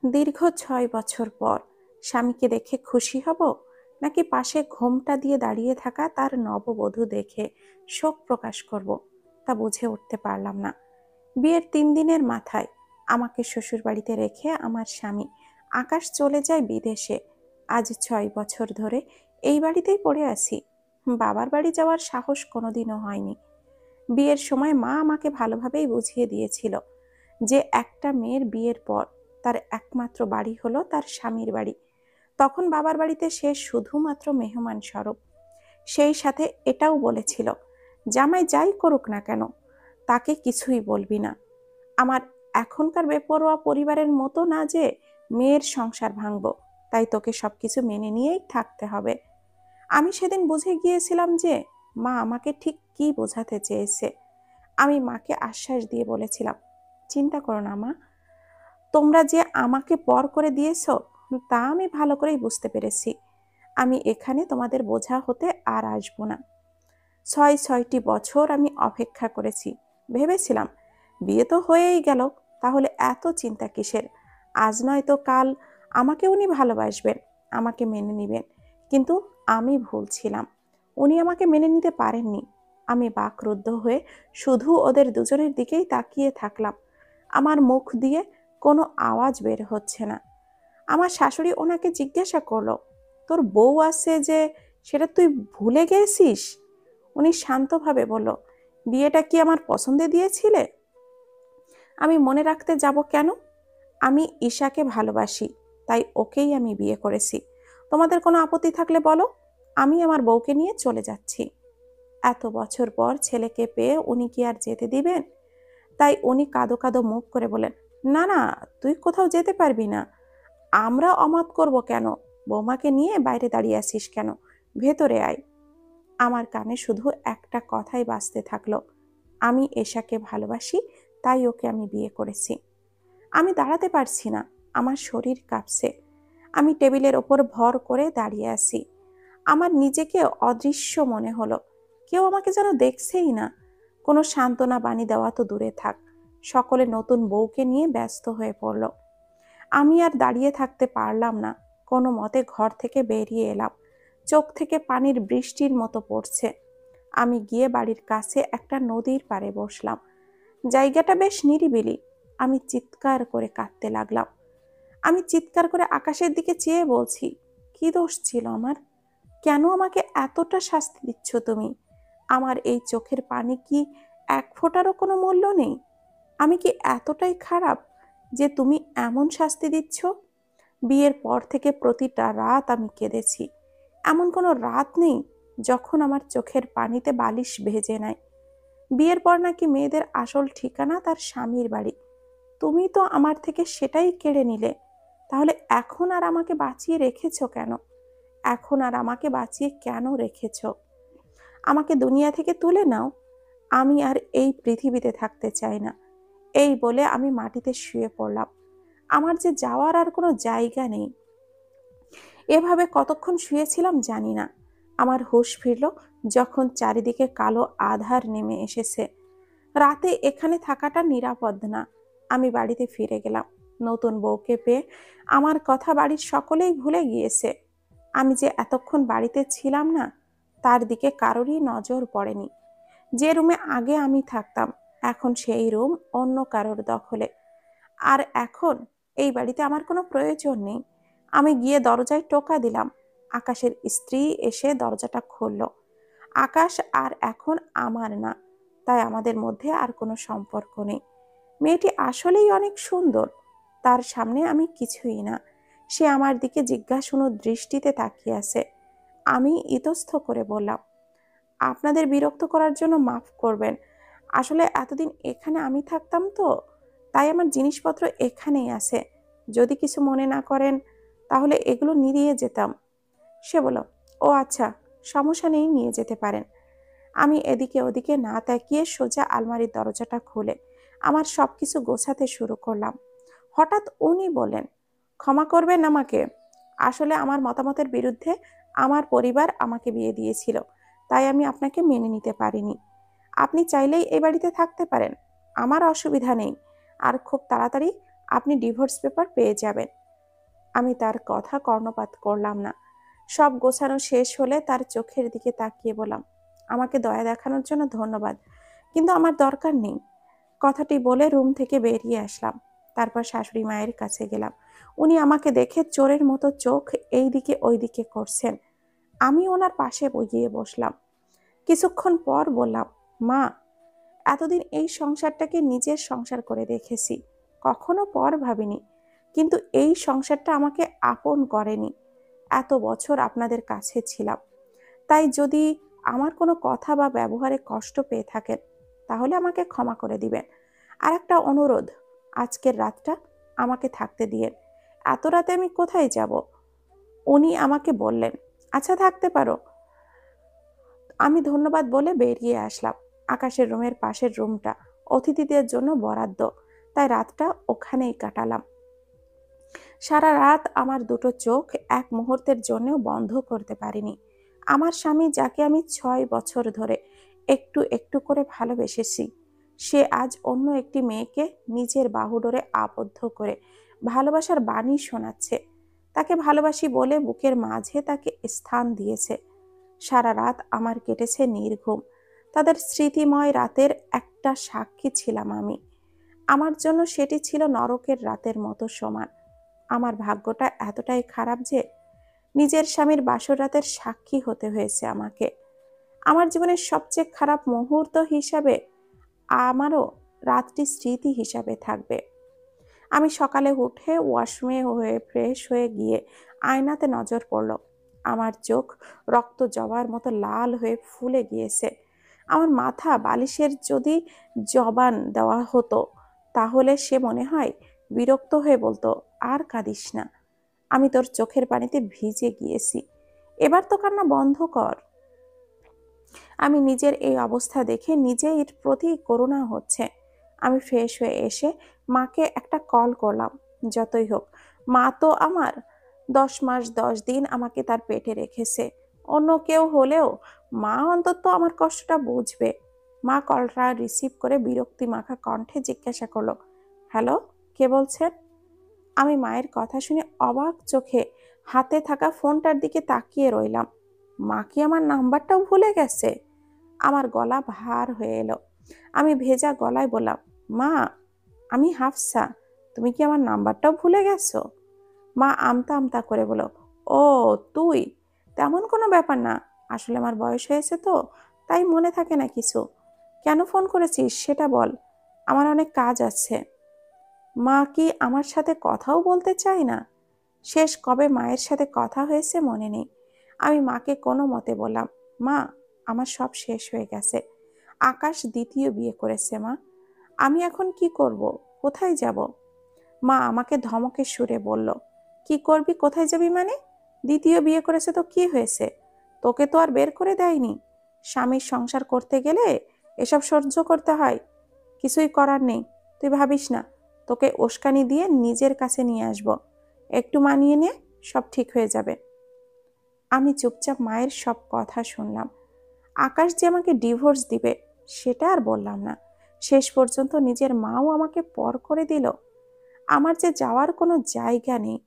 দীর্ঘ ৬ বছর পর স্বামীকে দেখে খুশি হব, নাকি পাশে ঘোমটা দিয়ে দাঁড়িয়ে থাকা তার নববধূ দেখে শোক প্রকাশ করব, তা বুঝে উঠতে পারলাম না। বিয়ের ৩ দিনের মাথায় আমাকে শ্বশুরবাড়িতে রেখে আমার স্বামী আকাশ চলে যায় বিদেশে। আজ ৬ বছর ধরে এই বাড়িতেই পড়ে আছি। বাবার বাড়ি যাওয়ার সাহস কোনোদিনও হয়নি। বিয়ের সময় মা আমাকে ভালোভাবেই বুঝিয়ে দিয়েছিল যে একটা মেয়ের বিয়ের পর তার একমাত্র বাড়ি হলো তার স্বামীর বাড়ি। তখন বাবার বাড়িতে সে শুধুমাত্র মেহমান স্বরূপ। সেই সাথে এটাও বলেছিল, জামাই যাই করুক না কেন তাকে কিছুই বলবি না। আমার এখনকার বেপরোয়া পরিবারের মতো না যে মেয়ের সংসার ভাঙবো, তাই তোকে সবকিছু মেনে নিয়েই থাকতে হবে। আমি সেদিন বুঝে গিয়েছিলাম যে মা আমাকে ঠিক কি বোঝাতে চেয়েছে। আমি মাকে আশ্বাস দিয়ে বলেছিলাম, চিন্তা করো না মা, তোমরা যে আমাকে পর করে দিয়েছো তা আমি ভালো করেই বুঝতে পেরেছি। আমি এখানে তোমাদের বোঝা হতে আর আসবো না। ৬টি বছর আমি অপেক্ষা করেছি। ভেবেছিলাম বিয়ে তো হয়েই গেল, তাহলে এত চিন্তা কিসের। আজ নয় তো কাল আমাকে উনি ভালোবাসবেন, আমাকে মেনে নিবেন। কিন্তু আমি ভুল ছিলাম, উনি আমাকে মেনে নিতে পারেননি। আমি বাকরুদ্ধ হয়ে শুধু ওদের দুজনের দিকেই তাকিয়ে থাকলাম। আমার মুখ দিয়ে কোনো আওয়াজ বের হচ্ছে না। আমার শাশুড়ি ওনাকে জিজ্ঞাসা করলো, তোর বউ আছে যে, সেটা তুই ভুলে গেছিস? উনি শান্তভাবে বলল, বিয়েটা কি আমার পছন্দে দিয়েছিলে? আমি মনে রাখতে যাব কেন? আমি ঈশাকে ভালোবাসি, তাই ওকেই আমি বিয়ে করেছি। তোমাদের কোনো আপত্তি থাকলে বলো, আমি আমার বউকে নিয়ে চলে যাচ্ছি। এত বছর পর ছেলেকে পেয়ে উনি কি আর যেতে দিবেন? তাই উনি কাঁদো কাঁদো মুখ করে বলেন, না না, তুই কোথাও যেতে পারবি না। আমরা অমত করব কেন? বৌমাকে নিয়ে বাইরে দাঁড়িয়ে আছিস কেন? ভেতরে আয়। আমার কানে শুধু একটা কথাই বাজতে থাকলো, আমি এশাকে ভালোবাসি, তাই ওকে আমি বিয়ে করেছি। আমি দাঁড়াতে পারছি না, আমার শরীর কাঁপছে। আমি টেবিলের ওপর ভর করে দাঁড়িয়ে আছি। আমার নিজেকে অদৃশ্য মনে হলো, কেউ আমাকে যেন দেখছেই না। কোনো সান্ত্বনা বাণী দেওয়া তো দূরে থাক, সকলে নতুন বউকে নিয়ে ব্যস্ত হয়ে পড়ল। আমি আর দাঁড়িয়ে থাকতে পারলাম না, কোনো মতে ঘর থেকে বেরিয়ে এলাম। চোখ থেকে পানির বৃষ্টির মতো পড়ছে। আমি গিয়ে বাড়ির কাছে একটা নদীর পাড়ে বসলাম। জায়গাটা বেশ নিরিবিলি। আমি চিৎকার করে কাঁদতে লাগলাম। আমি চিৎকার করে আকাশের দিকে চেয়ে বলছি, কি দোষ ছিল আমার? কেন আমাকে এতটা শাস্তি দিচ্ছ তুমি? আমার এই চোখের পানি কি এক ফোঁটারও কোনো মূল্য নেই? আমি কি এতটাই খারাপ যে তুমি এমন শাস্তি দিচ্ছ? বিয়ের পর থেকে প্রতিটা রাত আমি কেঁদেছি। এমন কোনো রাত নেই যখন আমার চোখের পানিতে বালিশ ভেজে নাই। বিয়ের পর নাকি মেয়েদের আসল ঠিকানা তার স্বামীর বাড়ি। তুমি তো আমার থেকে সেটাই কেড়ে নিলে। তাহলে এখন আর আমাকে বাঁচিয়ে রেখেছো কেন? এখন আর আমাকে বাঁচিয়ে কেন রেখেছো? আমাকে দুনিয়া থেকে তুলে নাও। আমি আর এই পৃথিবীতে থাকতে চাই না। এই বলে আমি মাটিতে শুয়ে পড়লাম। আমার যে যাওয়ার আর কোনো জায়গা নেই। এভাবে কতক্ষণ শুয়েছিলাম জানি না। আমার হুঁশ ফিরল যখন চারিদিকে কালো আঁধার নেমে এসেছে। রাতে এখানে থাকাটা নিরাপদ না। আমি বাড়িতে ফিরে গেলাম। নতুন বউকে পেয়ে আমার কথা বাড়ির সকলেই ভুলে গিয়েছে। আমি যে এতক্ষণ বাড়িতে ছিলাম না তার দিকে কারোরই নজর পড়েনি। যে রুমে আগে আমি থাকতাম এখন সেই রুম অন্য কারোর দখলে। আর এখন এই বাড়িতে আমার কোনো প্রয়োজন নেই। আমি গিয়ে দরজায় টোকা দিলাম। আকাশের স্ত্রী এসে দরজাটা খুলল। আকাশ আর এখন আমার না, তাই আমাদের মধ্যে আর কোনো সম্পর্ক নেই। মেয়েটি আসলেই অনেক সুন্দর। তার সামনে আমি কিছুই না। সে আমার দিকে জিজ্ঞাসু দৃষ্টিতে তাকিয়ে আছে। আমি ইতস্থ করে বললাম, আপনাদের বিরক্ত করার জন্য মাফ করবেন। আসলে এতদিন এখানে আমি থাকতাম তো, তাই আমার জিনিসপত্র এখানেই আছে। যদি কিছু মনে না করেন তাহলে এগুলো নিয়ে যেতাম। সে বলল, ও আচ্ছা, সমস্যা নেই, নিয়ে যেতে পারেন। আমি এদিকে ওদিকে না তাকিয়ে সোজা আলমারির দরজাটা খুলে আমার সবকিছু গোছাতে শুরু করলাম। হঠাৎ উনি বলেন, ক্ষমা করবেন আমাকে। আসলে আমার মতামতের বিরুদ্ধে আমার পরিবার আমাকে বিয়ে দিয়েছিল, তাই আমি আপনাকে মেনে নিতে পারিনি। আপনি চাইলেই এই বাড়িতে থাকতে পারেন, আমার অসুবিধা নেই। আর খুব তাড়াতাড়ি আপনি ডিভোর্স পেপার পেয়ে যাবেন। আমি তার কথা কর্ণপাত করলাম না। সব গোছানো শেষ হলে তার চোখের দিকে তাকিয়ে বললাম, আমাকে দয়া দেখানোর জন্য ধন্যবাদ, কিন্তু আমার দরকার নেই। কথাটি বলে রুম থেকে বেরিয়ে আসলাম। তারপর শাশুড়ি মায়ের কাছে গেলাম। উনি আমাকে দেখে চোরের মতো চোখ এইদিকে ওইদিকে করছেন। আমি ওনার পাশে গিয়ে বসলাম। কিছুক্ষণ পর বললাম, মা, এতদিন এই সংসারটাকে নিজের সংসার করে দেখেছি, কখনো পর ভাবিনি, কিন্তু এই সংসারটা আমাকে আপন করেনি। এত বছর আপনাদের কাছে ছিলাম, তাই যদি আমার কোনো কথা বা ব্যবহারে কষ্ট পেয়ে থাকেন তাহলে আমাকে ক্ষমা করে দিবেন। আর একটা অনুরোধ, আজকের রাতটা আমাকে থাকতে দিয়েন। এত রাতে আমি কোথায় যাব? উনি আমাকে বললেন, আচ্ছা থাকতে পারো। আমি ধন্যবাদ বলে বেরিয়ে আসলাম। আকাশের রুমের পাশের রুমটা অতিথিদের জন্য বরাদ্দ, তাই রাতটা ওখানেই কাটালাম। সারা রাত আমার দুটো চোখ এক মুহূর্তের জন্যও বন্ধ করতে পারিনি। আমার স্বামী, যাকে আমি 6 বছর ধরে একটু একটু করে ভালোবেসেছি, সে আজ অন্য একটি মেয়েকে নিজের বাহুডোরে আবদ্ধ করে ভালোবাসার বাণী শোনাচ্ছে। তাকে ভালোবাসি বলে বুকের মাঝে তাকে স্থান দিয়েছে। সারা রাত আমার কেটেছে নির্ঘুম। তাদের স্মৃতিময় রাতের একটা সাক্ষী ছিলাম আমি। আমার জন্য সেটি ছিল নরকের রাতের মতো সমান। আমার ভাগ্যটা এতটাই খারাপ যে নিজের স্বামীর বাসর রাতের সাক্ষী হতে হয়েছে আমাকে। আমার জীবনের সবচেয়ে খারাপ মুহূর্ত হিসাবে আমারও রাতটি স্মৃতি হিসাবে থাকবে। আমি সকালে উঠে ওয়াশরুমে হয়ে ফ্রেশ হয়ে গিয়ে আয়নাতে নজর পড়ল। আমার চোখ রক্ত জবার মতো লাল হয়ে ফুলে গিয়েছে। আমার মাথা বালিশের যদি জবান দেওয়া হতো তাহলে সে মনে হয় বিরক্ত হয়ে বলতো, আর কাঁদিস না, আমি তোর চোখের পানিতে ভিজে গিয়েছি, এবার তো কান্না বন্ধ কর। আমি নিজের এই অবস্থা দেখে নিজেই এর প্রতি করুণা হচ্ছে। আমি ফ্রেশ হয়ে এসে মাকে একটা কল করলাম। যতই হোক, মা তো আমার। 10 মাস 10 দিন আমাকে তার পেটে রেখেছে। অন্য কেউ হলেও মা অন্তত আমার কষ্টটা বুঝবে। মা কলটা রিসিভ করে বিরক্তি মাখা কণ্ঠে জিজ্ঞাসা করলো, হ্যালো, কে বলছেন? আমি মায়ের কথা শুনে অবাক চোখে হাতে থাকা ফোনটার দিকে তাকিয়ে রইলাম। মা কি আমার নাম্বারটাও ভুলে গেছে? আমার গলা ভার হয়ে এলো। আমি ভেজা গলায় বললাম, মা, আমি হাফসা, তুমি কি আমার নাম্বারটাও ভুলে গেছো? মা আমতা আমতা করে বলো, ও তুই? তেমন কোনো ব্যাপার না, আসলে আমার বয়স হয়েছে তো, তাই মনে থাকে না কিছু। কেন ফোন করেছিস সেটা বল, আমার অনেক কাজ আছে। মা কি আমার সাথে কথাও বলতে চায় না? শেষ কবে মায়ের সাথে কথা হয়েছে মনে নেই। আমি মাকে কোনো মতে বললাম, মা, আমার সব শেষ হয়ে গেছে। আকাশ দ্বিতীয় বিয়ে করেছে মা। আমি এখন কি করব? কোথায় যাব? মা আমাকে ধমকে সুরে বলল, কি করবি, কোথায় যাবি মানে? দ্বিতীয় বিয়ে করেছে তো কি হয়েছে? তোকে তো আর বের করে দেয়নি। স্বামীর সংসার করতে গেলে এসব সহ্য করতে হয়। কিছুই করার নেই, তুই ভাবিস না, তোকে উস্কানি দিয়ে নিজের কাছে নিয়ে আসব। একটু মানিয়ে নে, সব ঠিক হয়ে যাবে। আমি চুপচাপ মায়ের সব কথা শুনলাম। আকাশ যে আমাকে ডিভোর্স দিবে সেটা আর বললাম না। শেষ পর্যন্ত নিজের মাও আমাকে পর করে দিল। আমার যে যাওয়ার কোনো জায়গা নেই।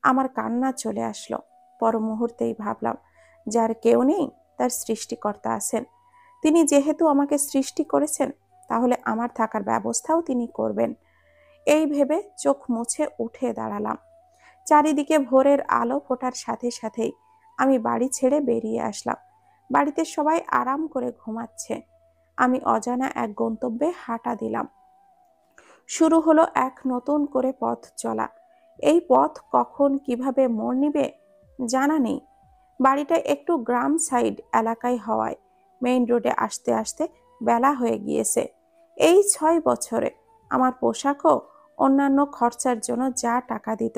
আমার কান্না চলে আসলো। পর মুহূর্তেই ভাবলাম, যার কেউ নেই তার সৃষ্টিকর্তা আছেন। তিনি যেহেতু আমাকে সৃষ্টি করেছেন, তাহলে আমার থাকার ব্যবস্থাও তিনি করবেন। এই ভেবে চোখ মুছে উঠে দাঁড়ালাম। চারিদিকে ভোরের আলো ফোটার সাথে সাথেই আমি বাড়ি ছেড়ে বেরিয়ে আসলাম। বাড়িতে সবাই আরাম করে ঘুমাচ্ছে। আমি অজানা এক গন্তব্যে হাঁটা দিলাম। শুরু হলো এক নতুন করে পথ চলা। এই পথ কখন কিভাবে মোড় নিবে জানা নেই। বাড়িটা একটু গ্রাম সাইড এলাকায় হওয়ায় মেইন রোডে আসতে আসতে বেলা হয়ে গিয়েছে। এই 6 বছরে আমার পোশাকও অন্যান্য খরচার জন্য যা টাকা দিত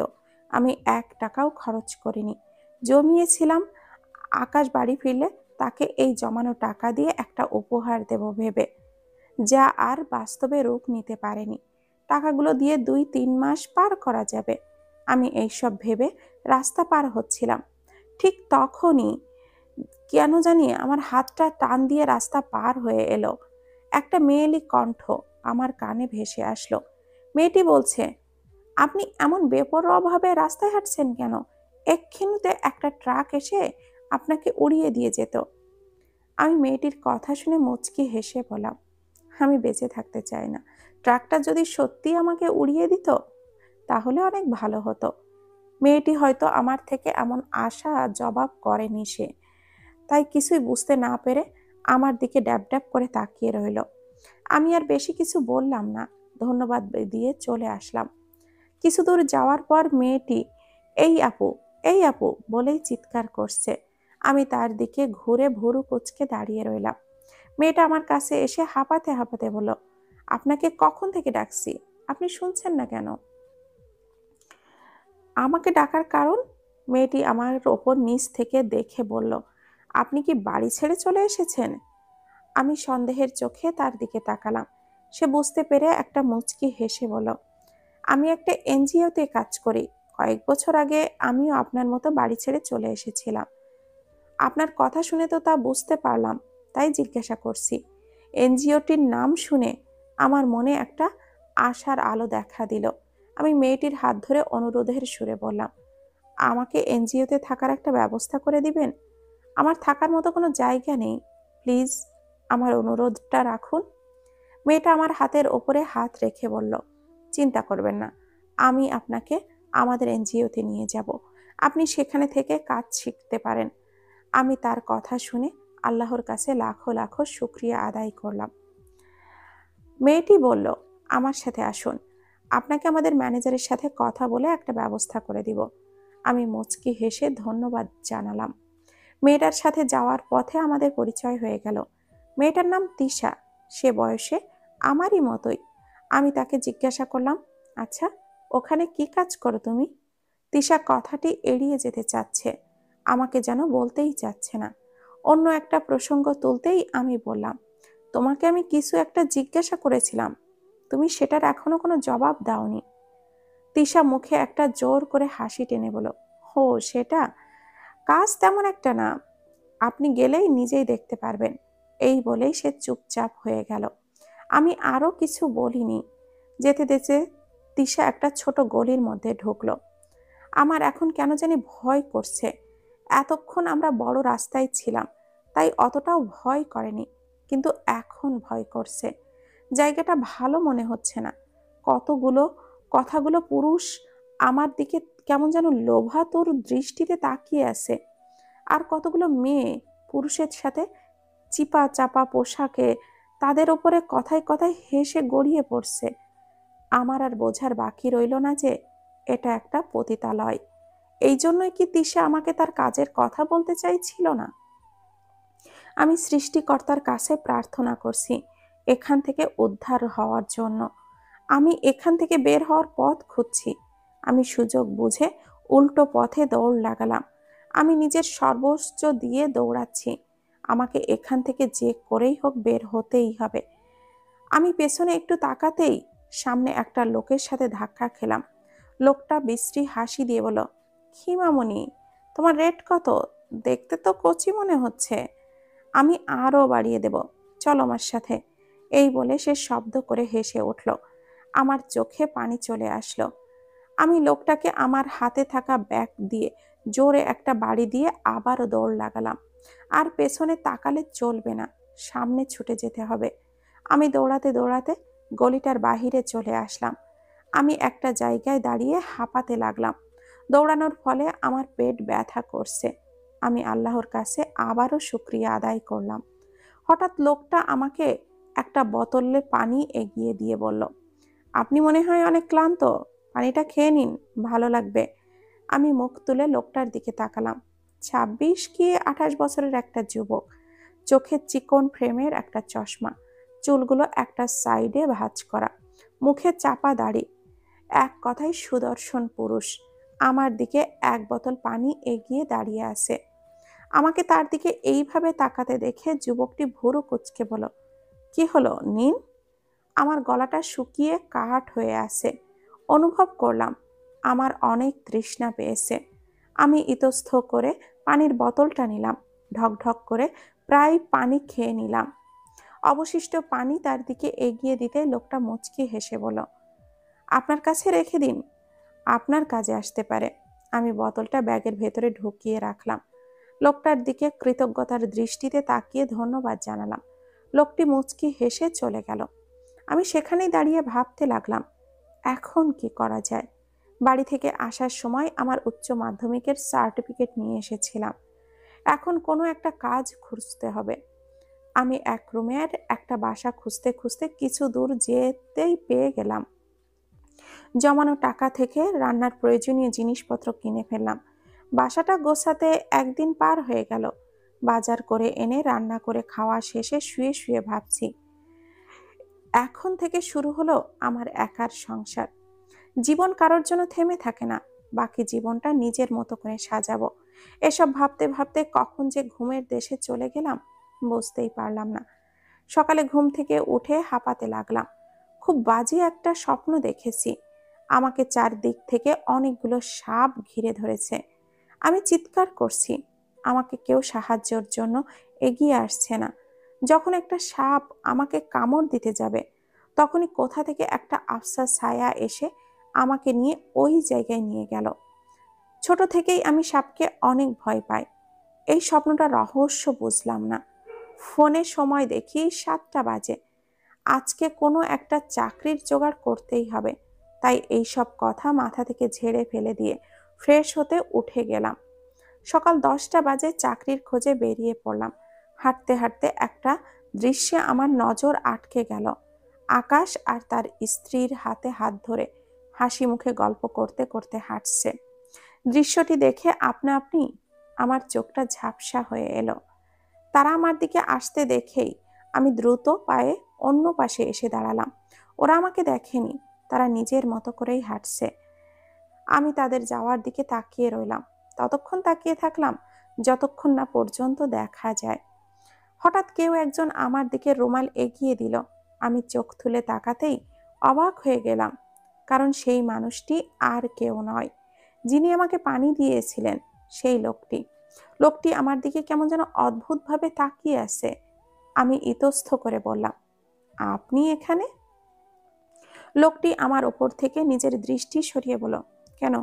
আমি 1 টাকাও খরচ করিনি। জমিয়েছিলাম আকাশ বাড়ি ফিরলে তাকে এই জমানো টাকা দিয়ে একটা উপহার দেব ভেবে, যা আর বাস্তবে রূপ নিতে পারেনি। টাকাগুলো দিয়ে 2-3 মাস পার করা যাবে। আমি এইসব ভেবে রাস্তা পার হচ্ছিলাম। ঠিক তখনই কেন জানি আমার হাতটা টান দিয়ে রাস্তা পার হয়ে এলো। একটা মেয়েলি কণ্ঠ আমার কানে ভেসে আসলো। মেয়েটি বলছে, আপনি এমন বেপরোয়াভাবে রাস্তায় হাঁটছেন কেন? এক্ষুনিতে একটা ট্রাক এসে আপনাকে উড়িয়ে দিয়ে যেত। আমি মেয়েটির কথা শুনে মুচকি হেসে বললাম, আমি বেঁচে থাকতে চাই না। ট্রাকটা যদি সত্যি আমাকে উড়িয়ে দিত তাহলে অনেক ভালো হতো। মেয়েটি হয়তো আমার থেকে এমন আশা জবাব করেনি সে, তাই কিছুই বুঝতে না পেরে আমার দিকে ড্যাব ড্যাব করে তাকিয়ে রইল। আমি আর বেশি কিছু বললাম না, ধন্যবাদ দিয়ে চলে আসলাম। কিছু দূর যাওয়ার পর মেয়েটি এই আপু, এই আপু বলেই চিৎকার করছে। আমি তার দিকে ঘুরে ভুরু কুঁচকে দাঁড়িয়ে রইলাম। মেয়েটা আমার কাছে এসে হাঁপাতে হাঁপাতে বলল, আপনাকে কখন থেকে ডাকছি, আপনি শুনছেন না কেন? আমাকে ডাকার কারণ? মেয়েটি আমার ওপর নিচ থেকে দেখে বলল, আপনি কি বাড়ি ছেড়ে চলে এসেছেন? আমি সন্দেহের চোখে তার দিকে তাকালাম। সে বুঝতে পেরে একটা মুচকি হেসে বলল, আমি একটা এনজিওতে কাজ করি। কয়েক বছর আগে আমিও আপনার মতো বাড়ি ছেড়ে চলে এসেছিলাম। আপনার কথা শুনে তো তা বুঝতে পারলাম, তাই জিজ্ঞাসা করছি। এনজিওটির নাম শুনে আমার মনে একটা আশার আলো দেখা দিল। আমি মেয়েটির হাত ধরে অনুরোধের সুরে বললাম, আমাকে এনজিওতে থাকার একটা ব্যবস্থা করে দিবেন? আমার থাকার মতো কোনো জায়গা নেই, প্লিজ আমার অনুরোধটা রাখুন। মেয়েটা আমার হাতের ওপরে হাত রেখে বলল, চিন্তা করবেন না, আমি আপনাকে আমাদের এনজিওতে নিয়ে যাব। আপনি সেখানে থেকে কাজ শিখতে পারেন। আমি তার কথা শুনে আল্লাহর কাছে লাখো লাখো শুক্রিয়া আদায় করলাম। মেয়েটি বলল, আমার সাথে আসুন, আপনাকে আমাদের ম্যানেজারের সাথে কথা বলে একটা ব্যবস্থা করে দিব। আমি মুচকি হেসে ধন্যবাদ জানালাম। মেয়েটার সাথে যাওয়ার পথে আমাদের পরিচয় হয়ে গেল। মেয়েটার নাম তিশা, সে বয়সে আমারই মতোই। আমি তাকে জিজ্ঞাসা করলাম, আচ্ছা ওখানে কি কাজ করো তুমি? তিশা কথাটি এড়িয়ে যেতে চাচ্ছে, আমাকে যেন বলতেই চাচ্ছে না। অন্য একটা প্রসঙ্গ তুলতেই আমি বললাম, তোমাকে আমি কিছু একটা জিজ্ঞাসা করেছিলাম, তুমি সেটার এখনো কোনো জবাব দাওনি। তিশা মুখে একটা জোর করে হাসি টেনে বলল, হো সেটা, কাজ তেমন একটা না, আপনি গেলেই নিজেই দেখতে পারবেন। এই বলেই সে চুপচাপ হয়ে গেল। আমি আরো কিছু বলিনি। যেতে যেতে তিশা একটা ছোট গলির মধ্যে ঢুকলো। আমার এখন কেন জানি ভয় করছে। এতক্ষণ আমরা বড় রাস্তায় ছিলাম, তাই অতটাও ভয় করেনি, কিন্তু এখন ভয় করছে। জায়গাটা ভালো মনে হচ্ছে না। কতগুলো কথাগুলো পুরুষ আমার দিকে কেমন যেন লোভাতুর দৃষ্টিতে তাকিয়ে আছে, আর কতগুলো মেয়ে পুরুষের সাথে চিপা চাপা পোশাকে তাদের ওপরে কথায় কথায় হেসে গড়িয়ে পড়ছে। আমার আর বোঝার বাকি রইল না যে এটা একটা পতিতালয়। এই জন্যই কি তিশা আমাকে তার কাজের কথা বলতে চাইছিল না? আমি সৃষ্টিকর্তার কাছে প্রার্থনা করছি এখান থেকে উদ্ধার হওয়ার জন্য। আমি এখান থেকে বের হওয়ার পথ খুঁজছি। আমি সুযোগ বুঝে উল্টো পথে দৌড় লাগালাম। আমি নিজের সর্বোচ্চ দিয়ে দৌড়াচ্ছি। আমাকে এখান থেকে যে করেই হোক বের হতেই হবে। আমি পেছনে একটু তাকাতেই সামনে একটা লোকের সাথে ধাক্কা খেলাম। লোকটা বিশ্রী হাসি দিয়ে বলল, খিমামণি, তোমার রেট কত? দেখতে তো কচি মনে হচ্ছে। আমি আরো বাড়িয়ে দেব, চলো আমার সাথে। এই বলে সে শব্দ করে হেসে উঠল। আমার চোখে পানি চলে আসলো। আমি লোকটাকে আমার হাতে থাকা ব্যাগ দিয়ে জোরে একটা বাড়ি দিয়ে আবারও দৌড় লাগালাম। আর পেছনে তাকালে চলবে না, সামনে ছুটে যেতে হবে। আমি দৌড়াতে দৌড়াতে গলিটার বাহিরে চলে আসলাম। আমি একটা জায়গায় দাঁড়িয়ে হাঁপাতে লাগলাম। দৌড়ানোর ফলে আমার পেট ব্যথা করছে। আমি আল্লাহর কাছে আবারও শুকরিয়া আদায় করলাম। হঠাৎ লোকটা আমাকে একটা বোতলে পানি এগিয়ে দিয়ে বলল, আপনি মনে হয় অনেক ক্লান্ত, পানিটা খেয়ে নিন, ভালো লাগবে। আমি মুখ তুলে লোকটার দিকে তাকালাম। 26 কি 28 বছরের একটা যুবক, চোখে চিকন ফ্রেমের একটা চশমা, চুলগুলো একটা সাইডে ভাঁজ করা, মুখে চাপা দাড়ি, এক কথায় সুদর্শন পুরুষ। আমার দিকে এক বোতল পানি এগিয়ে দাঁড়িয়ে আছে। আমাকে তার দিকে এইভাবে তাকাতে দেখে যুবকটি ভুরু কুঁচকে বলল, কি হলো, নিন। আমার গলাটা শুকিয়ে কাঠ হয়ে আছে। অনুভব করলাম আমার অনেক তৃষ্ণা পেয়েছে। আমি ইতস্থ করে পানির বোতলটা নিলাম, ঢকঢক করে প্রায় পানি খেয়ে নিলাম। অবশিষ্ট পানি তার দিকে এগিয়ে দিতে লোকটা মুচকি হেসে বলল, আপনার কাছে রেখে দিন, আপনার কাজে আসতে পারে। আমি বোতলটা ব্যাগের ভেতরে ঢুকিয়ে রাখলাম। লোকটার দিকে কৃতজ্ঞতার দৃষ্টিতে তাকিয়ে ধন্যবাদ জানালাম। লোকটি মুচকি হেসে চলে গেল। আমি সেখানেই দাঁড়িয়ে ভাবতে লাগলাম, এখন কি করা যায়। বাড়ি থেকে আসার সময় আমার উচ্চ মাধ্যমিকের সার্টিফিকেট নিয়ে এসেছিলাম। এখন কোনো একটা কাজ খুঁজতে হবে। আমি এক রুমের একটা বাসা খুঁজতে খুঁজতে কিছু দূর যেতেই পেয়ে গেলাম। জমানো টাকা থেকে রান্নার প্রয়োজনীয় জিনিসপত্র কিনে ফেললাম। বাসাটা গোছাতে একদিন পার হয়ে গেল। বাজার করে এনে রান্না করে খাওয়া শেষে শুয়ে শুয়ে ভাবছি, এখন থেকে শুরু হলো আমার একার সংসার। জীবন কারোর জন্য থেমে থাকে না, বাকি জীবনটা নিজের মতো করে সাজাবো। এসব ভাবতে ভাবতে কখন যে ঘুমের দেশে চলে গেলাম বুঝতেই পারলাম না। সকালে ঘুম থেকে উঠে হাঁপাতে লাগলাম। খুব বাজে একটা স্বপ্ন দেখেছি। আমাকে চারদিক থেকে অনেকগুলো সাপ ঘিরে ধরেছে। আমি চিৎকার করছি, আমাকে কেউ সাহায্যের জন্য এগিয়ে আসছে না। যখন একটা সাপ আমাকে কামড় দিতে যাবে, তখনই কোথা থেকে একটা আফসা ছায়া এসে আমাকে নিয়ে ওই জায়গায় নিয়ে গেল। ছোট থেকেই আমি সাপকে অনেক ভয় পাই। এই স্বপ্নটা রহস্য বুঝলাম না। ফোনে সময় দেখি 7টা বাজে। আজকে কোনো একটা চাকরির জোগাড় করতেই হবে। তাই এই সব কথা মাথা থেকে ঝেড়ে ফেলে দিয়ে ফ্রেশ হতে উঠে গেলাম। সকাল 10টা বাজে চাকরির খোঁজে বেরিয়ে পড়লাম। হাঁটতে হাঁটতে একটা দৃশ্যে আমার নজর আটকে গেল। আকাশ আর তার স্ত্রীর হাতে হাত ধরে হাসি মুখে গল্প করতে করতে হাঁটছে। দৃশ্যটি দেখে আপনা আপনি আমার চোখটা ঝাপসা হয়ে এলো। তারা আমার দিকে আসতে দেখেই আমি দ্রুত পায়ে অন্য পাশে এসে দাঁড়ালাম। ওরা আমাকে দেখেনি, তারা নিজের মতো করেই হাঁটছে। আমি তাদের যাওয়ার দিকে তাকিয়ে রইলাম। ততক্ষণ তাকিয়ে থাকলাম যতক্ষণ না পর্যন্ত দেখা যায়। হঠাৎ কেউ একজন আমার দিকে রুমাল এগিয়ে দিল। আমি চোখ তুলে তাকাতেই অবাক হয়ে গেলাম, কারণ সেই মানুষটি আর কেউ নয়, যিনি আমাকে পানি দিয়েছিলেন সেই লোকটি। লোকটি আমার দিকে কেমন যেন অদ্ভুতভাবে তাকিয়ে আছে। আমি ইতস্থ করে বললাম, আপনি এখানে? লোকটি আমার ওপর থেকে নিজের দৃষ্টি সরিয়ে বলল, কেন,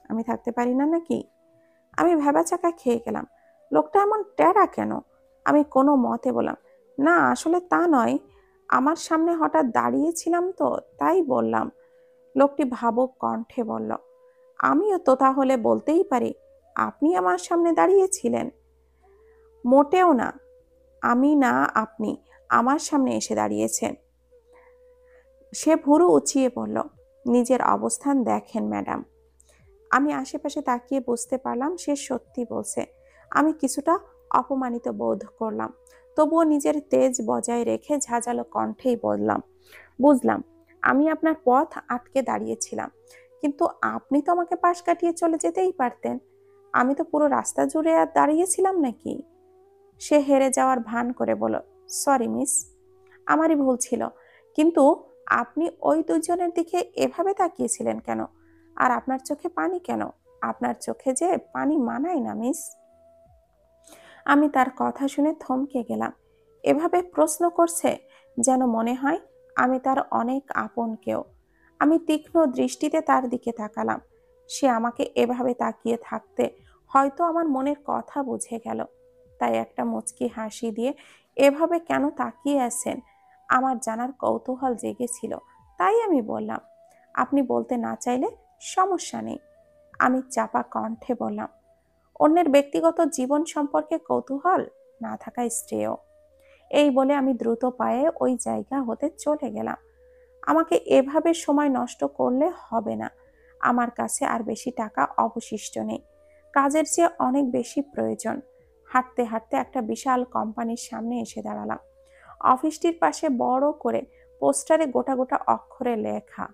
আমি থাকতে পারি না নাকি? আমি ভ্যাবাচাকা খেয়ে গেলাম। লোকটা এমন টেরা কেন? আমি কোনো মতে বললাম, না আসলে তা নয়, আমার সামনে হঠাৎ দাঁড়িয়েছিলাম তো তাই বললাম। লোকটি ভাবুক কণ্ঠে বলল, আমিও তো তাহলে বলতেই পারি আপনি আমার সামনে দাঁড়িয়েছিলেন। মোটেও না, আমি না, আপনি আমার সামনে এসে দাঁড়িয়েছেন। সে ভুরু উঁচিয়ে বলল, নিজের অবস্থান দেখেন ম্যাডাম। আমি আশেপাশে তাকিয়ে বুঝতে পারলাম সে সত্যি বলছে। আমি কিছুটা অপমানিত বোধ করলাম, তবুও নিজের তেজ বজায় রেখে ঝাঁঝালো কণ্ঠেই বললাম, বুঝলাম, আমি আপনার পথ আটকে দাঁড়িয়েছিলাম, কিন্তু আপনি তো আমাকে পাশ কাটিয়ে চলে যেতেই পারতেন। আমি তো পুরো রাস্তা জুড়ে আর দাঁড়িয়েছিলাম নাকি? সে হেরে যাওয়ার ভান করে বলল, সরি মিস, আমারই ভুল ছিল। কিন্তু আপনি ওই দুজনের দিকে এভাবে তাকিয়েছিলেন কেন? আর আপনার চোখে পানি কেন? আপনার চোখে যে পানি মানায় না মিস। আমি তার কথা শুনে থমকে গেলাম। এভাবে প্রশ্ন করছে যেন মনে হয় আমি তার অনেক আপন কেউ। আমি তীক্ষ্ণ দৃষ্টিতে তার দিকে তাকালাম। সে আমাকে এভাবে তাকিয়ে থাকতে হয়তো আমার মনের কথা বুঝে গেল। তাই একটা মুচকি হাসি দিয়ে এভাবে কেন তাকিয়ে আছেন আমার জানার কৌতূহল জেগেছিল। তাই আমি বললাম, আপনি বলতে না চাইলে সমস্যা নেই। আমি চাপা কণ্ঠে বললাম, অন্যের ব্যক্তিগত জীবন সম্পর্কে কৌতূহল না থাকাই শ্রেয়। এই বলে আমি দ্রুত পায়ে ওই জায়গা হতে চলে গেলাম। আমাকে এভাবে সময় নষ্ট করলে হবে না। আমার কাছে আর বেশি টাকা অবশিষ্ট নেই, কাজের চেয়ে অনেক বেশি প্রয়োজন। হাঁটতে হাঁটতে একটা বিশাল কোম্পানির সামনে এসে দাঁড়ালাম। অফিসটির পাশে বড় করে পোস্টারে গোটা গোটা অক্ষরে লেখা,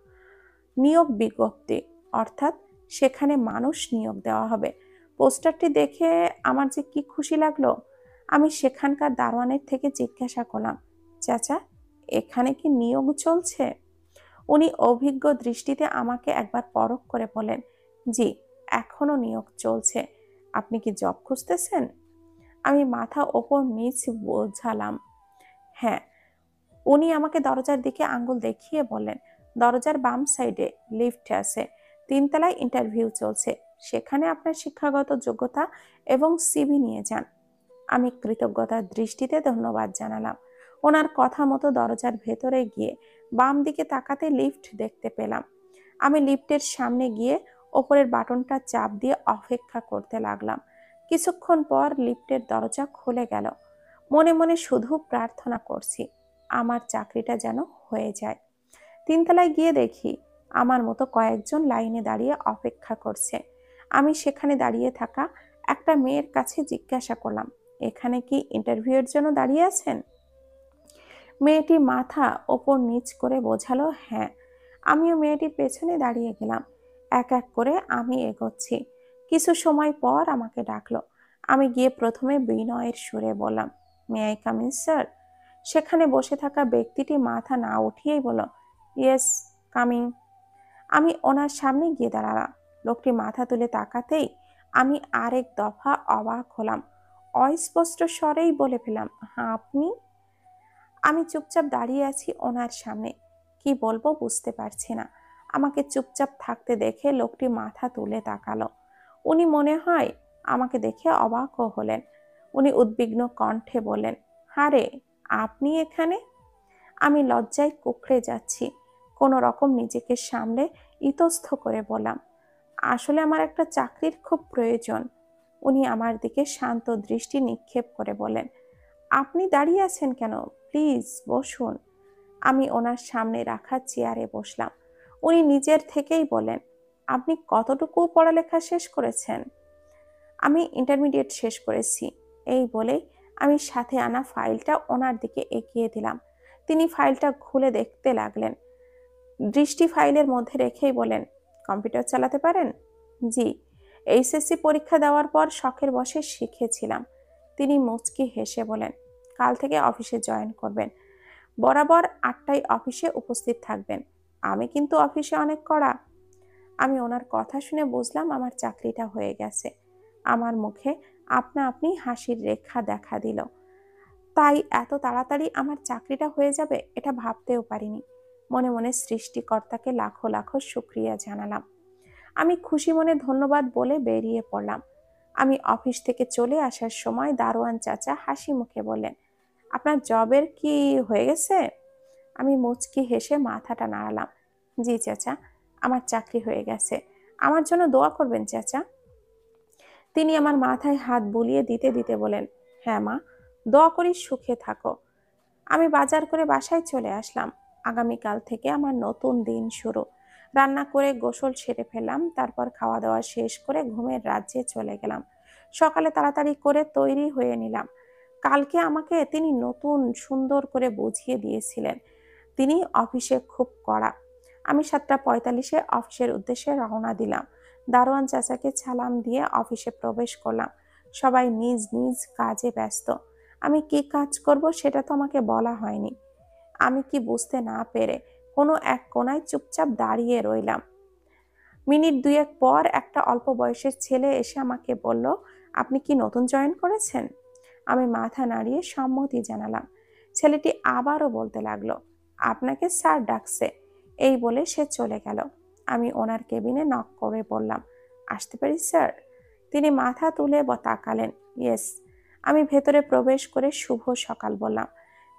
নিয়োগ বিজ্ঞপ্তি, অর্থাৎ সেখানে মানুষ নিয়োগ দেওয়া হবে। পোস্টারটি দেখে আমার যে কি খুশি লাগলো। আমি সেখানকার দারোয়ানের থেকে জিজ্ঞাসা করলাম, চাচা, এখানে কি নিয়োগ চলছে? উনি অভিজ্ঞ দৃষ্টিতে আমাকে একবার পরখ করে বলেন, জি, এখনো নিয়োগ চলছে। আপনি কি জব খুঁজতেছেন? আমি মাথা ওপর নিচ বোঝালাম, হ্যাঁ। উনি আমাকে দরজার দিকে আঙ্গুল দেখিয়ে বললেন, দরজার বাম সাইডে লিফট আছে, 3 তলায় ইন্টারভিউ চলছে, সেখানে আপনার শিক্ষাগত যোগ্যতা এবং সিভি নিয়ে যান। আমি কৃতজ্ঞতার দৃষ্টিতে ধন্যবাদ জানালাম। ওনার কথা মতো দরজার ভেতরে গিয়ে বাম দিকে তাকাতে লিফট দেখতে পেলাম। আমি লিফটের সামনে গিয়ে ওপরের বাটনটা চাপ দিয়ে অপেক্ষা করতে লাগলাম। কিছুক্ষণ পর লিফটের দরজা খুলে গেল। মনে মনে শুধু প্রার্থনা করছি আমার চাকরিটা যেন হয়ে যায়। 3 তলায় গিয়ে দেখি আমার মতো কয়েকজন লাইনে দাঁড়িয়ে অপেক্ষা করছে। আমি সেখানে দাঁড়িয়ে থাকা একটা মেয়ের কাছে জিজ্ঞাসা করলাম, এখানে কি ইন্টারভিউয়ের জন্য দাঁড়িয়ে আছেন? মেয়েটি মাথা ওপর নিচ করে বোঝালো হ্যাঁ। আমিও মেয়েটির পেছনে দাঁড়িয়ে গেলাম। এক এক করে আমি এগোচ্ছি। কিছু সময় পর আমাকে ডাকলো। আমি গিয়ে প্রথমে বিনয়ের সুরে বললাম, may I come in sir? সেখানে বসে থাকা ব্যক্তিটি মাথা না উঠিয়েই বলল, ইয়েস, কামিং। আমি ওনার সামনে গিয়ে দাঁড়ালাম। লোকটি মাথা তুলে তাকাতেই আমি আরেক দফা অবাক হলাম। অস্পষ্ট স্বরেই বলে ফেলাম, হ্যাঁ আপনি? আমি চুপচাপ দাঁড়িয়ে আছি ওনার সামনে। কি বলবো বুঝতে পারছি না। আমাকে চুপচাপ থাকতে দেখে লোকটি মাথা তুলে তাকালো। উনি মনে হয় আমাকে দেখে অবাকও হলেন। উনি উদ্বিগ্ন কণ্ঠে বললেন, হারে, আপনি এখানে? আমি লজ্জায় কুঁকড়ে যাচ্ছি। কোনো রকম নিজেকে সামলে ইতস্থ করে বললাম, আসলে আমার একটা চাকরির খুব প্রয়োজন। উনি আমার দিকে শান্ত দৃষ্টি নিক্ষেপ করে বললেন, আপনি দাঁড়িয়ে আছেন কেন? প্লিজ বসুন। আমি ওনার সামনে রাখা চেয়ারে বসলাম। উনি নিজের থেকেই বলেন, আপনি কতটুকু পড়ালেখা শেষ করেছেন? আমি ইন্টারমিডিয়েট শেষ করেছি। এই বলেই আমি সাথে আনা ফাইলটা ওনার দিকে এগিয়ে দিলাম। তিনি ফাইলটা খুলে দেখতে লাগলেন। দৃষ্টি ফাইলের মধ্যে রেখেই বলেন, কম্পিউটার চালাতে পারেন? জি, এইচএসসি পরীক্ষা দেওয়ার পর শখের বশে শিখেছিলাম। তিনি মুচকি হেসে বলেন, কাল থেকে অফিসে জয়েন করবেন। বরাবর 8টায় অফিসে উপস্থিত থাকবেন। আমি কিন্তু অফিসে অনেক কড়া। আমি ওনার কথা শুনে বুঝলাম আমার চাকরিটা হয়ে গেছে। আমার মুখে আপনা আপনি হাসির রেখা দেখা দিল। তাই এত তাড়াতাড়ি আমার চাকরিটা হয়ে যাবে এটা ভাবতেও পারিনি। মনে মনে সৃষ্টিকর্তাকে লাখো লাখো শুকরিয়া জানালাম। আমি খুশি মনে ধন্যবাদ বলে বেরিয়ে পড়লাম। আমি অফিস থেকে চলে আসার সময় দারোয়ান চাচা হাসি মুখে বললেন, আপনার জবের কি হয়ে গেছে? আমি মুচকি হেসে মাথাটা নাড়ালাম। জি চাচা, আমার চাকরি হয়ে গেছে। আমার জন্য দোয়া করবেন চাচা। তিনি আমার মাথায় হাত বুলিয়ে দিতে দিতে বলেন, হ্যাঁ মা, দোয়া করি সুখে থাকো। আমি বাজার করে বাসায় চলে আসলাম। আগামীকাল থেকে আমার নতুন দিন শুরু। রান্না করে গোসল সেরে ফেললাম। তারপর খাওয়া দাওয়া শেষ করে ঘুমের রাজ্যে চলে গেলাম। সকালে তাড়াতাড়ি করে তৈরি হয়ে নিলাম। কালকে আমাকে তিনি নতুন সুন্দর করে বুঝিয়ে দিয়েছিলেন। তিনি অফিসে খুব কড়া। আমি 7:45-এ অফিসের উদ্দেশ্যে রওনা দিলাম। দারোয়ান চাচাকে সালাম দিয়ে অফিসে প্রবেশ করলাম। সবাই নিজ নিজ কাজে ব্যস্ত। আমি কি কাজ করব সেটা তো আমাকে বলা হয়নি। আমি কি বুঝতে না পেরে কোনো এক কোণায় চুপচাপ দাঁড়িয়ে রইলাম। মিনিট দুয়েক পর একটা অল্প বয়সের ছেলে এসে আমাকে বলল, আপনি কি নতুন জয়েন করেছেন? আমি মাথা নাড়িয়ে সম্মতি জানালাম। ছেলেটি আবারও বলতে লাগলো, আপনাকে স্যার ডাকছে। এই বলে সে চলে গেল। আমি ওনার কেবিনে নক করে বললাম, আসতে পারি স্যার? তিনি মাথা তুলে তাকালেন, ইয়েস। আমি ভেতরে প্রবেশ করে শুভ সকাল বললাম।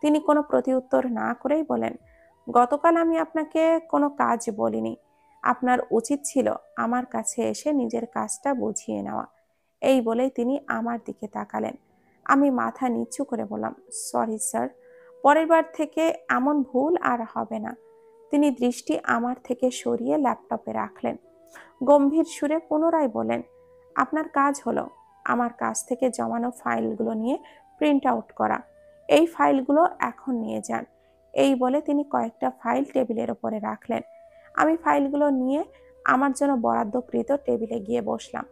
তিনি কোনো প্রতিউত্তর না করেই বলেন, গতকাল আমি আপনাকে কোনো কাজ বলিনি। আপনার উচিত ছিল আমার কাছে এসে নিজের কাজটা বুঝিয়ে নেওয়া। এই বলেই তিনি আমার দিকে তাকালেন। আমি মাথা নিচু করে বললাম, সরি স্যার, পরের বার থেকে এমন ভুল আর হবে না। তিনি দৃষ্টি আমার থেকে সরিয়ে ল্যাপটপে রাখলেন। গম্ভীর সুরে পুনরায় বলেন, আপনার কাজ হলো আমার কাছ থেকে জমানো ফাইলগুলো নিয়ে প্রিন্ট আউট করা। এই ফাইলগুলো এখন নিয়ে যান। এই বলে তিনি কয়েকটা ফাইল টেবিলের ওপরে রাখলেন। আমি ফাইলগুলো নিয়ে আমার জন্য বরাদ্দকৃত টেবিলে গিয়ে বসলাম।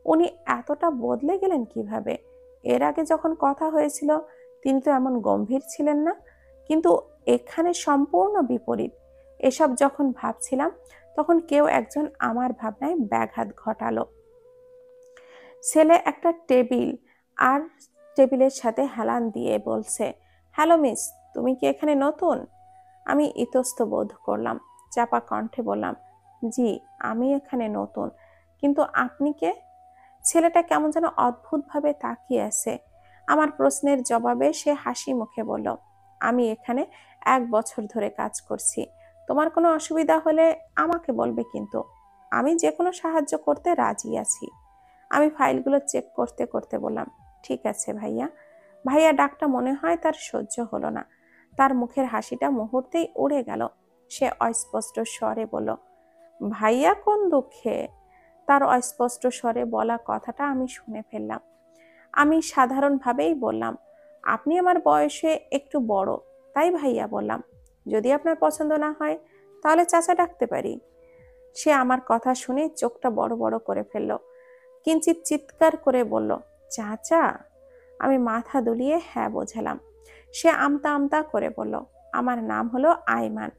উনি এতটা বদলে গেলেন কিভাবে? এর আগে যখন কথা হয়েছিল তিনি তো এমন গম্ভীর ছিলেন না, কিন্তু এখানে সম্পূর্ণ বিপরীত। এসব যখন ভাবছিলাম তখন কেউ একজন আমার ভাবনায় ব্যাঘাত ঘটালো। ছেলে একটা টেবিল আর টেবিলের সাথে হেলান দিয়ে বলছে, হ্যালো মিস, তুমি কি এখানে নতুন? আমি ইতস্ত বোধ করলাম। চাপা কণ্ঠে বললাম, জি, আমি এখানে নতুন। কিন্তু আপনি কে? ছেলেটা কেমন যেন অদ্ভুতভাবে তাকিয়ে আছে। আমার প্রশ্নের জবাবে সে হাসি মুখে বলল, আমি এখানে 1 বছর ধরে কাজ করছি। তোমার কোনো অসুবিধা হলে আমাকে বলবে কিন্তু। আমি যে কোনো সাহায্য করতে রাজি আছি। আমি ফাইলগুলো চেক করতে করতে বললাম, ঠিক আছে ভাইয়া। ভাইয়া ডাকটা মনে হয় তার সহ্য হলো না। তার মুখের হাসিটা মুহূর্তেই উড়ে গেল। সে অস্পষ্ট স্বরে বলল, ভাইয়া কোন দুঃখে? তার অস্পষ্ট স্বরে বলা কথাটা আমি শুনে ফেললাম। আমি সাধারণভাবেই বললাম, আপনি আমার বয়সে একটু বড়, তাই ভাইয়া বললাম। যদি আপনার পছন্দ না হয় তাহলে চাচা ডাকতে পারি। সে আমার কথা শুনে চোখটা বড় বড় করে ফেলল, কিঞ্চিত চিৎকার করে বলল, চাচা? আমি মাথা দুলিয়ে হ্যাঁ বোঝালাম। সে আমতা আমতা করে বলল, আমার নাম হলো আইমান,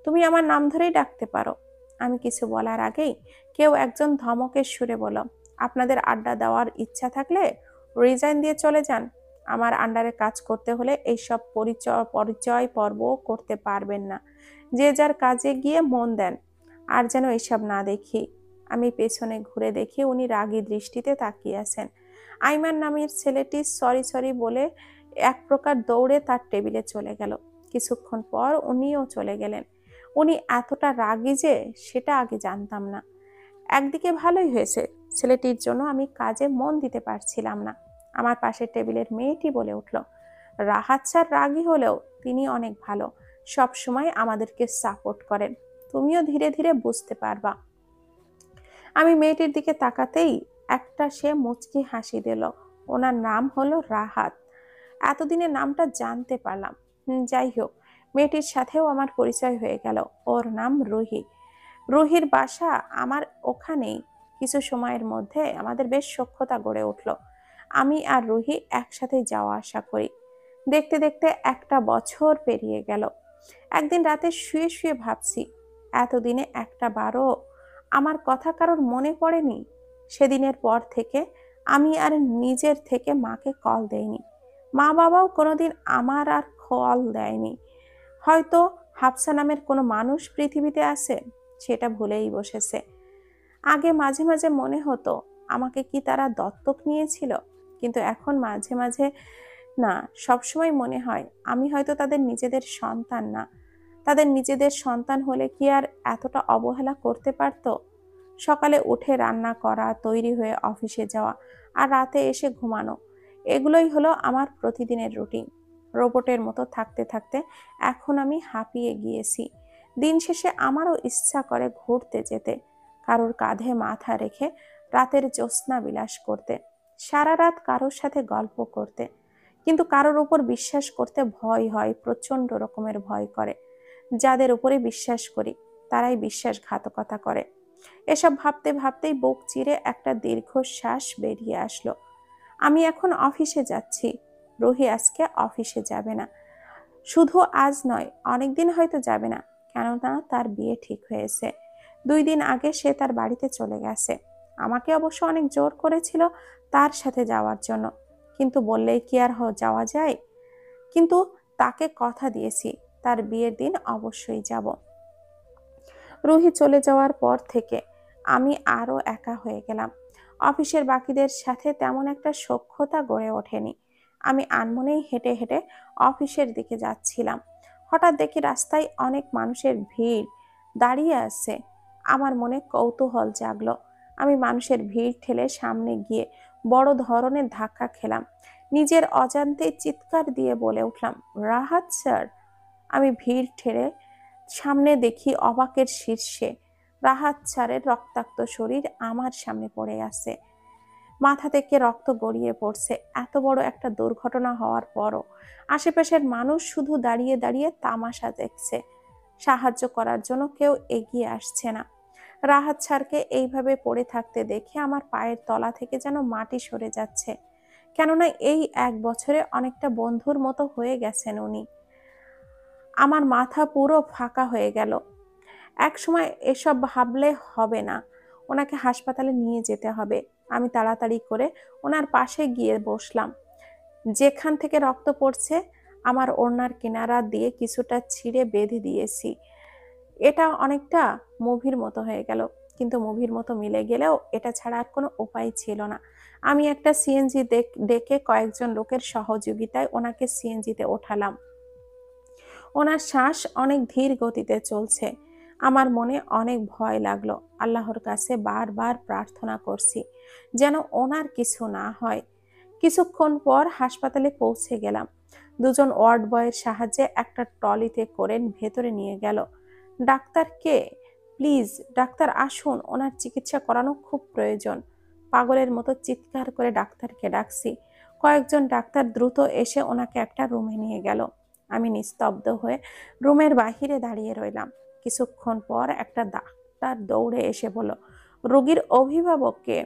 তুমি আমার নাম ধরেই ডাকতে পারো। আমি কিছু বলার আগেই কেউ একজন ধমকের সুরে বলল, আপনাদের আড্ডা দেওয়ার ইচ্ছা থাকলে রিজাইন দিয়ে চলে যান। আমার আন্ডারে কাজ করতে হলে এইসব পরিচয় পরিচয় পর্ব করতে পারবেন না। যে যার কাজে গিয়ে মন দেন, আর যেন এসব না দেখি। আমি পেছনে ঘুরে দেখি উনি রাগী দৃষ্টিতে তাকিয়ে আছেন। আইমান নামের ছেলেটি সরি সরি বলে এক প্রকার দৌড়ে তার টেবিলে চলে গেল। কিছুক্ষণ পর উনিও চলে গেলেন। উনি এতটা রাগী যে সেটা আগে জানতাম না। একদিকে ভালোই হয়েছে, ছেলেটির জন্য আমি কাজে মন দিতে পারছিলাম না। আমার পাশের টেবিলের মেয়েটি বলে উঠল, রাহাত স্যার রাগী হলেও তিনি অনেক ভালো, সব সময় আমাদেরকে সাপোর্ট করেন, তুমিও ধীরে ধীরে বুঝতে পারবা। আমি মেয়েটির দিকে তাকাতেই একটা সে মুচকি হাসি দিল। ওনার নাম হলো রাহাত। এতদিনে নামটা জানতে পারলাম। যাই হোক, মেয়েটির সাথেও আমার পরিচয় হয়ে গেল। ওর নাম রুহি। রুহির বাসা আমার ওখানেই। কিছু সময়ের মধ্যে আমাদের বেশ সখ্যতা গড়ে উঠল। আমি আর রুহি একসাথেই যাওয়া আসা করি। দেখতে দেখতে 1 বছর পেরিয়ে গেল। একদিন রাতে শুয়ে শুয়ে ভাবছি, এতদিনে একটা বারও আমার কথা কারোর মনে পড়েনি। সেদিনের পর থেকে আমি আর নিজের থেকে মাকে কল দেইনি। মা বাবাও কোনোদিন আমার আর কল দেয়নি। হয়তো হাফসা নামের কোনো মানুষ পৃথিবীতে আছে, সেটা ভুলেই বসেছে। আগে মাঝে মাঝে মনে হতো আমাকে কি তারা দত্তক নিয়েছিল, কিন্তু এখন মাঝে মাঝে না, সবসময় মনে হয় আমি হয়তো তাদের নিজেদের সন্তান না। তাদের নিজেদের সন্তান হলে কি আর এতটা অবহেলা করতে পারতো? সকালে উঠে রান্না করা, তৈরি হয়ে অফিসে যাওয়া, আর রাতে এসে ঘুমানো, এগুলোই হলো আমার প্রতিদিনের রুটিন। রোবটের মতো থাকতে থাকতে এখন আমি হাঁপিয়ে গিয়েছি। দিন শেষে আমারও ইচ্ছা করে ঘুরতে যেতে, কারোর কাঁধে মাথা রেখে রাতের জ্যোৎস্না বিলাস করতে, সারা রাত কারোর সাথে গল্প করতে। কিন্তু কারোর উপর বিশ্বাস করতে ভয় হয়, প্রচন্ড রকমের ভয় করে। যাদের উপরে বিশ্বাস করি তারাই বিশ্বাসঘাতকতা করে। এসব ভাবতে ভাবতেই বুক চিরে একটা দীর্ঘশ্বাস বেরিয়ে আসলো। আমি এখন অফিসে যাচ্ছি। রুহি আজকে অফিসে যাবে না। শুধু আজ নয়, অনেকদিন হয়তো যাবে না, কেননা তার বিয়ে ঠিক হয়েছে। 2 দিন আগে সে তার বাড়িতে চলে গেছে। আমাকে অবশ্য অনেক জোর করেছিল তার সাথে যাওয়ার জন্য, কিন্তু বললেই কি আর যাওয়া যায়? কিন্তু তাকে কথা দিয়েছি, তার বিয়ের দিন অবশ্যই যাব। রুহি চলে যাওয়ার পর থেকে আমি আরো একা হয়ে গেলাম। অফিসের বাকিদের সাথে তেমন একটা সখ্যতা গড়ে ওঠেনি। আমি আনমনেই হেঁটে হেঁটে অফিসের দিকে যাচ্ছিলাম। হঠাৎ দেখি রাস্তায় অনেক মানুষের ভিড় দাঁড়িয়ে আছে। আমার মনে কৌতূহল জাগলো। আমি মানুষের ভিড় ঠেলে সামনে গিয়ে বড় ধরনের ধাক্কা খেলাম। নিজের অজান্তে চিৎকার দিয়ে বলে উঠলাম, রাহাত স্যার! আমি ভিড় ঠেলে সামনে দেখি অবাকের শীর্ষে রাহাত স্যারের রক্তাক্ত শরীর আমার সামনে পড়ে আছে। মাথা থেকে রক্ত গড়িয়ে পড়ছে। এত বড় একটা দুর্ঘটনা হওয়ার পরও আশেপাশের মানুষ শুধু দাঁড়িয়ে দাঁড়িয়ে তামাশা দেখছে। সাহায্য করার জন্য কেউ এগিয়ে আসছে না। রাহাত স্যারকে এইভাবে পড়ে থাকতে দেখে আমার পায়ের তলা থেকে যেন মাটি সরে যাচ্ছে। কেননা এই 1 বছরে অনেকটা বন্ধুর মতো হয়ে গেছেন উনি। আমার মাথা পুরো ফাঁকা হয়ে গেল। এক সময় এসব ভাবলে হবে না, ওনাকে হাসপাতালে নিয়ে যেতে হবে। আমি তাড়াতাড়ি করে ওনার পাশে গিয়ে বসলাম। যেখান থেকে রক্ত পড়ছে আমার ওড়নার কিনারা দিয়ে কিছুটা ছিঁড়ে বেঁধে দিয়েছি। এটা অনেকটা মুভির মতো হয়ে গেল, কিন্তু মুভির মতো মিলে গেলেও এটা ছাড়া আর কোনো উপায় ছিল না। আমি একটা সিএনজি ডেকে কয়েকজন লোকের সহযোগিতায় ওনাকে সিএনজিতে ওঠালাম। ওনার শ্বাস অনেক ধীর গতিতে চলছে। আমার মনে অনেক ভয় লাগলো। আল্লাহর কাছে বারবার প্রার্থনা করছি যেন ওনার কিছু না হয়। কিছুক্ষণ পর হাসপাতালে পৌঁছে গেলাম। দুজন ওয়ার্ড বয়ের সাহায্যে একটা ট্রলিতে করে ভেতরে নিয়ে গেল। Doctor K? প্লিজ ডাক্তার আসুন, ওনার চিকিৎসা করানো খুব প্রয়োজন। পাগলের মতো চিৎকার করে ডাক্তারকে ডাকছি। কয়েকজন ডাক্তার দ্রুত এসে ওনাকে একটা রুমে নিয়ে গেল। আমি নিস্তব্ধ হয়ে রুমের বাহিরে দাঁড়িয়ে রইলাম। কিছুক্ষণ পর একটা ডাক্তার দৌড়ে এসে বলল, রোগীর অভিভাবককে?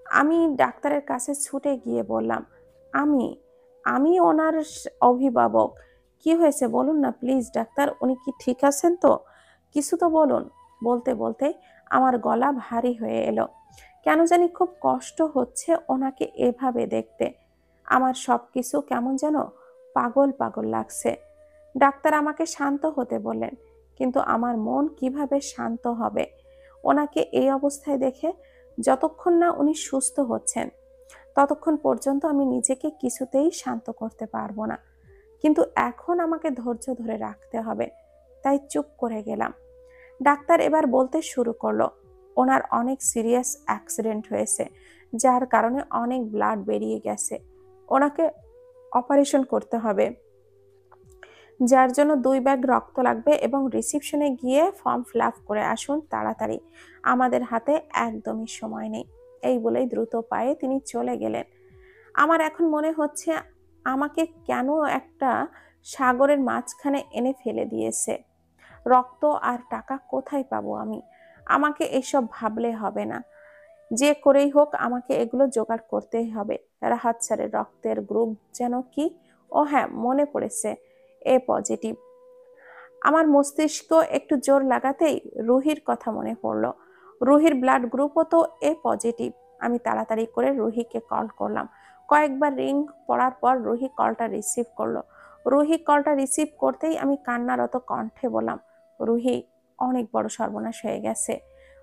আমি ডাক্তারের কাছে ছুটে গিয়ে বললাম, আমি আমি ওনার অভিভাবক। কি হয়েছে বলুন না প্লিজ ডাক্তার, উনি কি ঠিক আছেন তো? কিছু তো বলুন। বলতে বলতে আমার গলা ভারী হয়ে এলো। কেন জানি খুব কষ্ট হচ্ছে ওনাকে এভাবে দেখতে। আমার সবকিছু কেমন যেন পাগল পাগল লাগছে। ডাক্তার আমাকে শান্ত হতে বললেন, কিন্তু আমার মন কিভাবে শান্ত হবে ওনাকে এই অবস্থায় দেখে? যতক্ষণ না উনি সুস্থ হচ্ছেন ততক্ষণ পর্যন্ত আমি নিজেকে কিছুতেই শান্ত করতে পারবো না। কিন্তু এখন আমাকে ধৈর্য ধরে রাখতে হবে, তাই চুপ করে গেলাম। ডাক্তার এবার বলতে শুরু করলো, ওনার অনেক সিরিয়াস অ্যাক্সিডেন্ট হয়েছে, যার কারণে অনেক ব্লাড বেরিয়ে গেছে। ওনাকে অপারেশন করতে হবে, যার জন্য 2 ব্যাগ রক্ত লাগবে, এবং রিসিপশনে গিয়ে ফর্ম ফিল আপ করে আসুন তাড়াতাড়ি, আমাদের হাতে একদমই সময় নেই। এই বলেই দ্রুত পায়ে তিনি চলে গেলেন। আমার এখন মনে হচ্ছে আমাকে কেন একটা সাগরের মাঝখানে এনে ফেলে দিয়েছে। রক্ত আর টাকা কোথায় পাবো আমি? আমাকে এসব ভাবলে হবে না, যে করেই হোক আমাকে এগুলো জোগাড় করতেই হবে। রাহাত স্যারের রক্তের গ্রুপ যেন কি? ও হ্যাঁ, মনে পড়েছে, এ পজিটিভ। আমার মস্তিষ্ক একটু জোর লাগাতেই রুহির কথা মনে পড়লো। রুহির ব্লাড গ্রুপও তো এ পজিটিভ। আমি তাড়াতাড়ি করে রুহিকে কল করলাম। কয়েকবার রিং পড়ার পর রুহি কলটা রিসিভ করলো। রুহি কলটা রিসিভ করতেই আমি কান্নারত কণ্ঠে বললাম, রুহি, অনেক বড় সর্বনাশ হয়ে গেছে।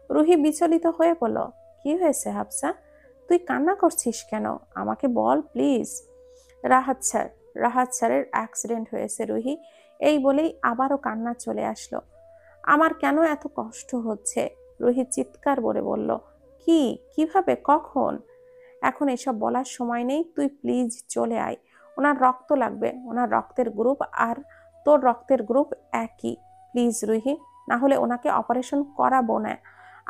রুহি বিচলিত হয়ে বলল, কি হয়েছে হাফসা? তুই কান্না করছিস কেন? আমাকে বল প্লিজ। রাহাত স্যার, রাহাত স্যারের অ্যাক্সিডেন্ট হয়েছে রুহি। এই বলেই আবারও কান্না চলে আসলো। আমার কেন এত কষ্ট হচ্ছে? রুহি চিৎকার করে বলল, কি? কিভাবে? কখন? এখন এসব বলার সময় নেই, তুই প্লিজ চলে আয়। ওনার রক্ত লাগবে, ওনার রক্তের গ্রুপ আর তোর রক্তের গ্রুপ একই। প্লিজ রুহি, না হলে ওনাকে অপারেশন করাবো না।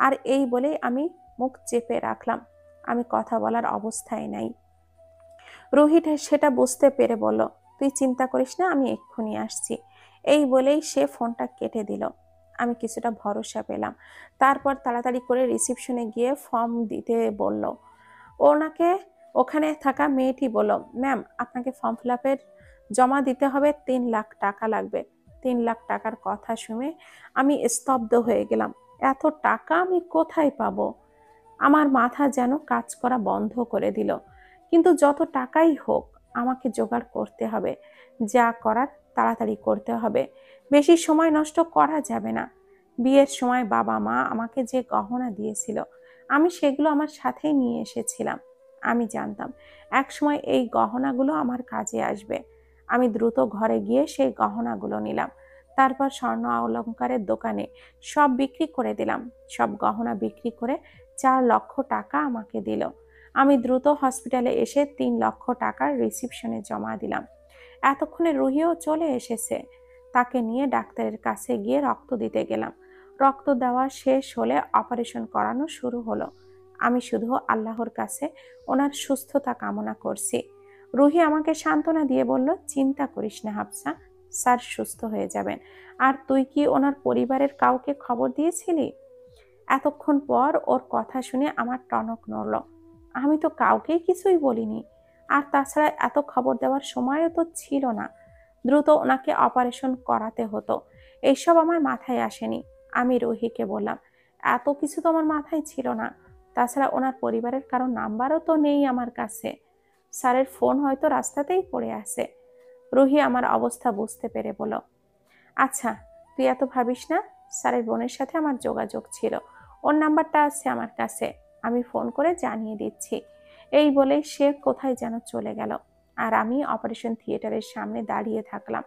আর এই বলেই আমি মুখ চেপে রাখলাম। আমি কথা বলার অবস্থায় নাই। রোহিত সেটা বুঝতে পেরে বলল, তুই চিন্তা করিস না, আমি এক্ষুনি আসছি। এই বলেই সে ফোনটা কেটে দিল। আমি কিছুটা ভরসা পেলাম। তারপর তাড়াতাড়ি করে রিসিপশনে গিয়ে ফর্ম দিতে বলল। ওনাকে ওখানে থাকা মেয়েটি বলল, ম্যাম আপনাকে ফর্ম ফিল আপের জমা দিতে হবে, 3 লাখ টাকা লাগবে। 3 লাখ টাকার কথা শুনে আমি স্তব্ধ হয়ে গেলাম। এত টাকা আমি কোথায় পাবো? আমার মাথা যেন কাজ করা বন্ধ করে দিল। কিন্তু যত টাকাই হোক আমাকে জোগাড় করতে হবে। যা করার তাড়াতাড়ি করতে হবে, বেশি সময় নষ্ট করা যাবে না। বিয়ের সময় বাবা মা আমাকে যে গহনা দিয়েছিল আমি সেগুলো আমার সাথেই নিয়ে এসেছিলাম। আমি জানতাম এক সময় এই গহনাগুলো আমার কাজে আসবে। আমি দ্রুত ঘরে গিয়ে সেই গহনাগুলো নিলাম। তারপর স্বর্ণ অলংকারের দোকানে সব বিক্রি করে দিলাম। সব গহনা বিক্রি করে 4 লক্ষ টাকা আমাকে দিল। আমি দ্রুত হসপিটালে এসে 3 লক্ষ টাকার রিসিপশনে জমা দিলাম। এতক্ষণে রুহিও চলে এসেছে। তাকে নিয়ে ডাক্তারের কাছে গিয়ে রক্ত দিতে গেলাম। রক্ত দেওয়া শেষ হলে অপারেশন করানো শুরু হলো। আমি শুধু আল্লাহর কাছে ওনার সুস্থতা কামনা করছি। রুহি আমাকে সান্ত্বনা দিয়ে বলল, চিন্তা করিস না হাফসা, স্যার সুস্থ হয়ে যাবেন। আর তুই কি ওনার পরিবারের কাউকে খবর দিয়েছিলি? এতক্ষণ পর ওর কথা শুনে আমার টনক নড়ল। আমি তো কাউকেই কিছুই বলিনি। আর তাছাড়া এত খবর দেওয়ার সময়ও তো ছিল না। দ্রুত ওনাকে অপারেশন করাতে হতো, এইসব আমার মাথায় আসেনি। আমি রুহিকে বললাম, এত কিছু তো আমার মাথায় ছিল না। তাছাড়া ওনার পরিবারের কারো নাম্বারও তো নেই আমার কাছে। স্যারের ফোন হয়তো রাস্তাতেই পড়ে আছে। রুহি আমার অবস্থা বুঝতে পেরে বলল, আচ্ছা তুই এত ভাবিস না, স্যারের বোনের সাথে আমার যোগাযোগ ছিল, ওর নাম্বারটা আছে আমার কাছে, আমি ফোন করে জানিয়ে দিচ্ছি। এই বলেই সে কোথায় যেন চলে গেল, আর আমি অপারেশন থিয়েটারের সামনে দাঁড়িয়ে থাকলাম।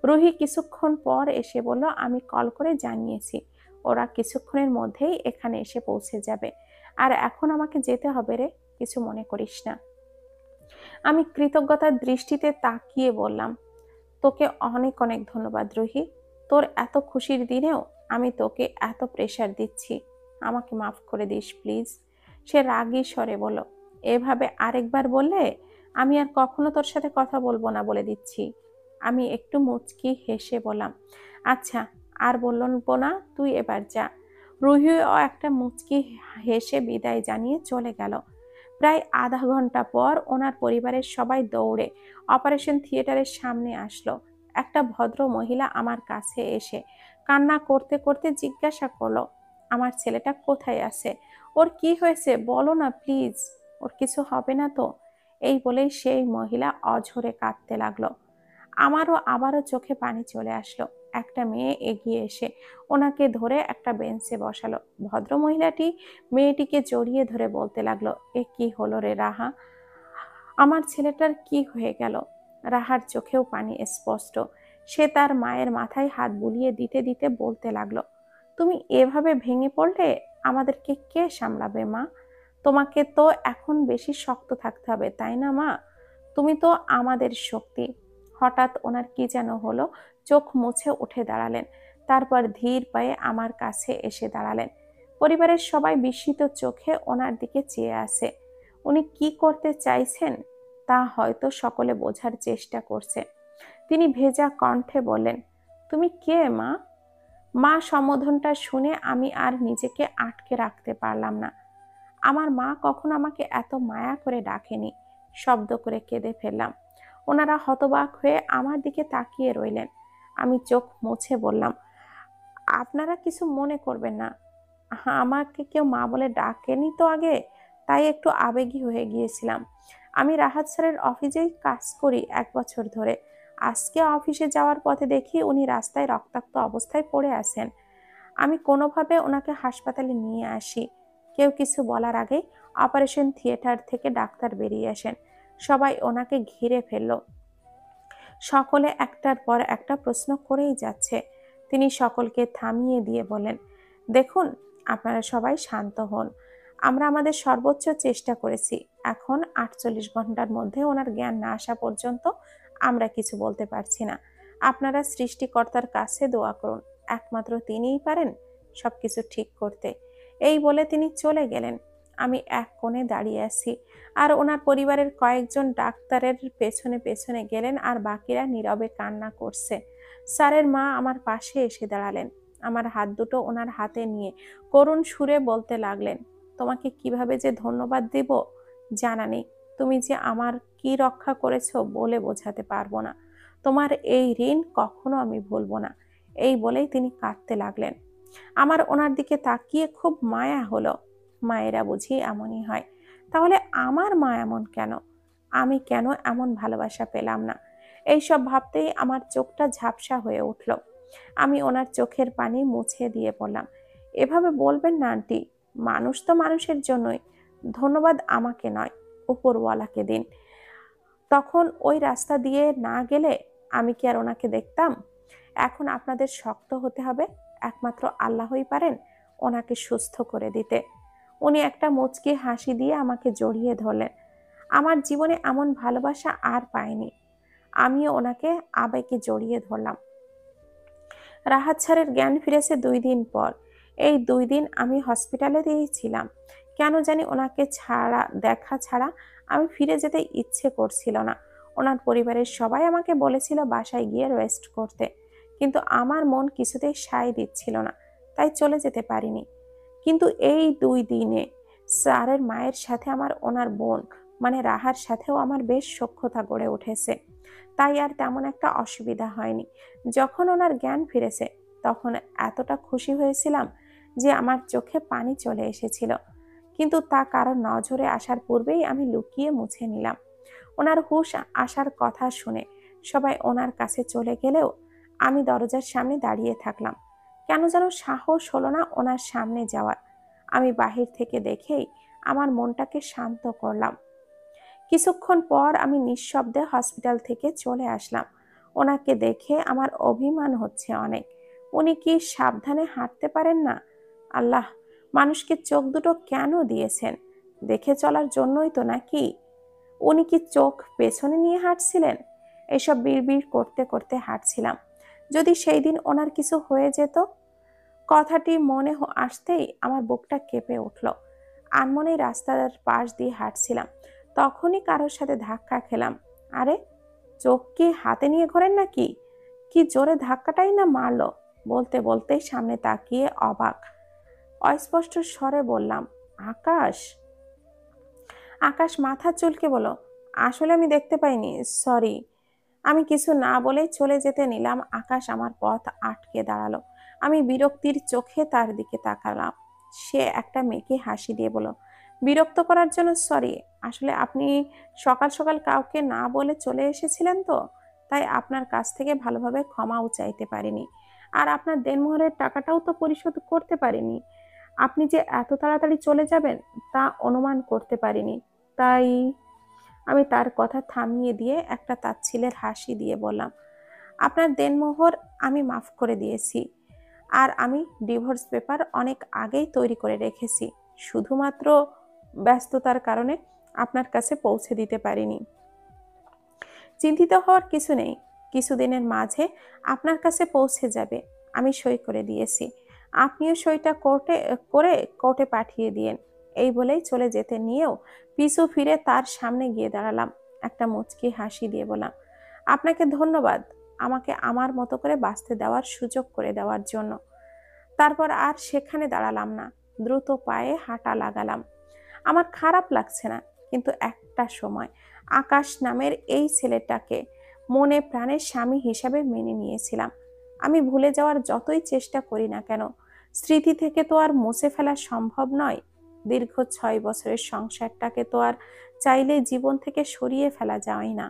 রুহি কিছুক্ষণ পর এসে বলল, আমি কল করে জানিয়েছি, ওরা কিছুক্ষণের মধ্যেই এখানে এসে পৌঁছে যাবে। আর এখন আমাকে যেতে হবে রে, কিছু মনে করিস না। আমি কৃতজ্ঞতার দৃষ্টিতে তাকিয়ে বললাম, তোকে অনেক অনেক ধন্যবাদ রুহি, তোর এত খুশির দিনেও আমি তোকে এত প্রেশার দিচ্ছি, আমাকে মাফ করে দিস প্লিজ। সে রাগী স্বরে বলল, এভাবে আরেকবার বললে আমি আর কখনো তোর সাথে কথা বলবো না, বলে দিচ্ছি। আমি একটু মুচকি হেসে বললাম, আচ্ছা আর বলবো না, তুই এবার যা। রুহিও একটা মুচকি হেসে বিদায় জানিয়ে চলে গেল। প্রায় আধা ঘন্টা পর ওনার পরিবারের সবাই দৌড়ে অপারেশন থিয়েটারের সামনে আসলো। একটা ভদ্র মহিলা আমার কাছে এসে কান্না করতে করতে জিজ্ঞাসা করলো, আমার ছেলেটা কোথায় আছে, ওর কি হয়েছে বলো না প্লিজ, ওর কিছু হবে না তো? এই বলেই সেই মহিলা অঝরে কাঁদতে লাগলো। আমারও আবারও চোখে পানি চলে আসলো। একটা মেয়ে এগিয়ে এসে ওনাকে ধরে একটা বেঞ্চে বসালো। ভদ্র মহিলাটি মেয়েটিকে জড়িয়ে ধরে বলতে লাগলো, এ কি হলো রে রাহা, আমার ছেলেটার কি হয়ে গেল? রাহার চোখেও পানি স্পষ্ট। সে তার মায়ের মাথায় হাত বুলিয়ে দিতে দিতে বলতে লাগলো, তুমি এভাবে ভেঙে পড়লে আমাদেরকে কে সামলাবে মা? তোমাকে তো এখন বেশি শক্ত থাকতে হবে, তাই না মা? তুমি তো আমাদের শক্তি। হঠাৎ ওনার কি যেন হলো, চোখ মুছে উঠে দাঁড়ালেন। তারপর ধীর পায়ে আমার কাছে এসে দাঁড়ালেন। পরিবারের সবাই বিস্মিত চোখে ওনার দিকে চেয়ে আছে। উনি কি করতে চাইছেন তা হয়তো সকলে বোঝার চেষ্টা করছে। তিনি ভেজা কণ্ঠে বললেন, তুমি কে মা? মা সম্বোধনটা শুনে আমি আর নিজেকে আটকে রাখতে পারলাম না। আমার মা কখনো আমাকে এত মায়া করে ডাকেনি। শব্দ করে কেঁদে ফেললাম। ওনারা হতবাক হয়ে আমার দিকে তাকিয়ে রইলেন। আমি চোখ মুছে বললাম, আপনারা কিছু মনে করবেন না, আমাকে কেউ মা বলে ডাকেনি তো আগে, তাই একটু আবেগী হয়ে গিয়েছিলাম। আমি রাহাত স্যারের অফিসেই কাজ করি 1 বছর ধরে। আজকে অফিসে যাওয়ার পথে দেখি উনি রাস্তায় রক্তাক্ত অবস্থায় পড়ে আছেন। আমি কোনোভাবে ওনাকে হাসপাতালে নিয়ে আসি। কেউ কিছু বলার আগেই অপারেশন থিয়েটার থেকে ডাক্তার বেরিয়ে আসেন। সবাই ওনাকে ঘিরে ফেলল। সকলে একটার পর একটা প্রশ্ন করেই যাচ্ছে। তিনি সকলকে থামিয়ে দিয়ে বলেন, দেখুন, আপনারা সবাই শান্ত হন। আমরা আমাদের সর্বোচ্চ চেষ্টা করেছি। এখন 48 ঘন্টার মধ্যে ওনার জ্ঞান না আসা পর্যন্ত আমরা কিছু বলতে পারছি না। আপনারা সৃষ্টিকর্তার কাছে দোয়া করুন, একমাত্র তিনিই পারেন সবকিছু ঠিক করতে। এই বলে তিনি চলে গেলেন। আমি এক কোণে দাঁড়িয়ে আছি, আর ওনার পরিবারের কয়েকজন ডাক্তারের পেছনে পেছনে গেলেন, আর বাকিরা নীরবে কান্না করছে। স্যারের মা আমার পাশে এসে দাঁড়ালেন। আমার হাত দুটো ওনার হাতে নিয়ে করুণ সুরে বলতে লাগলেন, তোমাকে কিভাবে যে ধন্যবাদ দেব জানা নেই। তুমি যে আমার কি রক্ষা করেছো বলে বোঝাতে পারবো না। তোমার এই ঋণ কখনো আমি ভুলবো না। এই বলেই তিনি কাঁদতে লাগলেন। আমার ওনার দিকে তাকিয়ে খুব মায়া হলো। মায়েরা বুঝি এমনই হয়। তাহলে আমার মা এমন কেন? আমি কেন এমন ভালোবাসা পেলাম না? এইসব ভাবতেই আমার চোখটা ঝাপসা হয়ে উঠল। আমি ওনার চোখের পানি মুছে দিয়ে বললাম, এভাবে বলবেন না আন্টি, মানুষ তো মানুষের জন্যই। ধন্যবাদ আমাকে নয়, উপরওয়ালাকে দিন। তখন ওই রাস্তা দিয়ে না গেলে আমি কি আর ওনাকে দেখতাম? এখন আপনাদের শক্ত হতে হবে, একমাত্র আল্লাহই পারেন ওনাকে সুস্থ করে দিতে। উনি একটা মুচকি হাসি দিয়ে আমাকে জড়িয়ে ধরলেন। আমার জীবনে এমন ভালোবাসা আর পাইনি। আমিও ওনাকে আবেগে জড়িয়ে ধরলাম। রাহাত স্যারের জ্ঞান ফিরেছে 2 দিন পর। এই 2 দিন আমি হসপিটালে ছিলাম। কেন জানি ওনাকে দেখা ছাড়া আমি ফিরে যেতে ইচ্ছে করছিল না। ওনার পরিবারের সবাই আমাকে বলেছিল বাসায় গিয়ে রেস্ট করতে, কিন্তু আমার মন কিছুতেই সায় দিচ্ছিল না, তাই চলে যেতে পারিনি। কিন্তু এই 2 দিনে স্যারের মায়ের সাথে আমার ওনার বোন মানে রাহার সাথেও আমার বেশ সখ্যতা গড়ে উঠেছে, তাই আর তেমন একটা অসুবিধা হয়নি। যখন ওনার জ্ঞান ফিরেছে তখন এতটা খুশি হয়েছিলাম যে আমার চোখে পানি চলে এসেছিল, কিন্তু তা কারোর নজরে আসার পূর্বেই আমি লুকিয়ে মুছে নিলাম। ওনার হুঁশ আসার কথা শুনে সবাই ওনার কাছে চলে গেলেও আমি দরজার সামনে দাঁড়িয়ে থাকলাম। কেন যেন সাহস হলো না ওনার সামনে যাওয়ার। আমি বাহির থেকে দেখেই আমার মনটাকে শান্ত করলাম। কিছুক্ষণ পর আমি নিঃশব্দে হসপিটাল থেকে চলে আসলাম। ওনাকে দেখে আমার অভিমান হচ্ছে অনেক। উনি কি সাবধানে হাঁটতে পারেন না? আল্লাহ, মানুষকে চোখ দুটো কেন দিয়েছেন? দেখে চলার জন্যই তো নাকি? উনি কি চোখ পেছনে নিয়ে হাঁটছিলেন? এসব বিড়বিড় করতে করতে হাঁটছিলাম। যদি সেই দিন ওনার কিছু হয়ে যেত? কথাটি মনে আসতেই আমার বুকটা কেঁপে উঠল। আনমনেই রাস্তার পাশ দিয়ে হাঁটছিলাম, তখনই কারোর সাথে ধাক্কা খেলাম। আরে, চোখ কি হাতে নিয়ে ঘোরেন নাকি? কি জোরে ধাক্কাটাই না মারলো! বলতে বলতেই সামনে তাকিয়ে অবাক অস্পষ্ট স্বরে বললাম, আকাশ। আকাশ মাথা চুলকে বলল, আসলে আমি দেখতে পাইনি, সরি। আমি কিছু না বলেই চলে যেতে নিলাম। আকাশ আমার পথ আটকে দাঁড়ালো। আমি বিরক্তির চোখে তার দিকে তাকালাম। সে একটা মেয়েকে হাসি দিয়ে বলল, বিরক্ত করার জন্য সরি। আসলে আপনি সকাল সকাল কাউকে না বলে চলে এসেছিলেন তো, তাই আপনার কাছ থেকে ভালোভাবে ক্ষমাও চাইতে পারিনি। আর আপনার দেনমোহরের টাকাটাও তো পরিশোধ করতে পারিনি। আপনি যে এত তাড়াতাড়ি চলে যাবেন তা অনুমান করতে পারিনি। তাই আমি তার কথা থামিয়ে দিয়ে একটা তাচ্ছিলের হাসি দিয়ে বললাম, আপনার দেনমোহর আমি মাফ করে দিয়েছি। আর আমি ডিভোর্স পেপার অনেক আগেই তৈরি করে রেখেছি, শুধুমাত্র ব্যস্ততার কারণে আপনার কাছে পৌঁছে দিতে পারিনি। চিন্তিত হওয়ার কিছু নেই, কিছুদিনের মাঝে আপনার কাছে পৌঁছে যাবে। আমি সই করে দিয়েছি, আপনিও সইটা করে কোর্টে পাঠিয়ে দিয়েন। এই বলেই চলে যেতে নিয়েও পিছু ফিরে তার সামনে গিয়ে দাঁড়ালাম। একটা মুচকি হাসি দিয়ে বললাম, আপনাকে ধন্যবাদ আমাকে আমার মতো করে বাঁচতে দেওয়ার সুযোগ করে দেওয়ার জন্য। তারপর আর সেখানে দাঁড়ালাম না, দ্রুত পায়ে হাঁটা লাগালাম। আমার খারাপ লাগছে না, কিন্তু একটা সময় আকাশ নামের এই ছেলেটাকে মনে প্রাণে স্বামী হিসাবে মেনে নিয়েছিলাম। আমি ভুলে যাওয়ার যতই চেষ্টা করি না কেন, স্মৃতি থেকে তো আর মুছে ফেলা সম্ভব নয়। দীর্ঘ 6 বছরের সংসারটাকে তো আর চাইলে জীবন থেকে সরিয়ে ফেলা যায় না।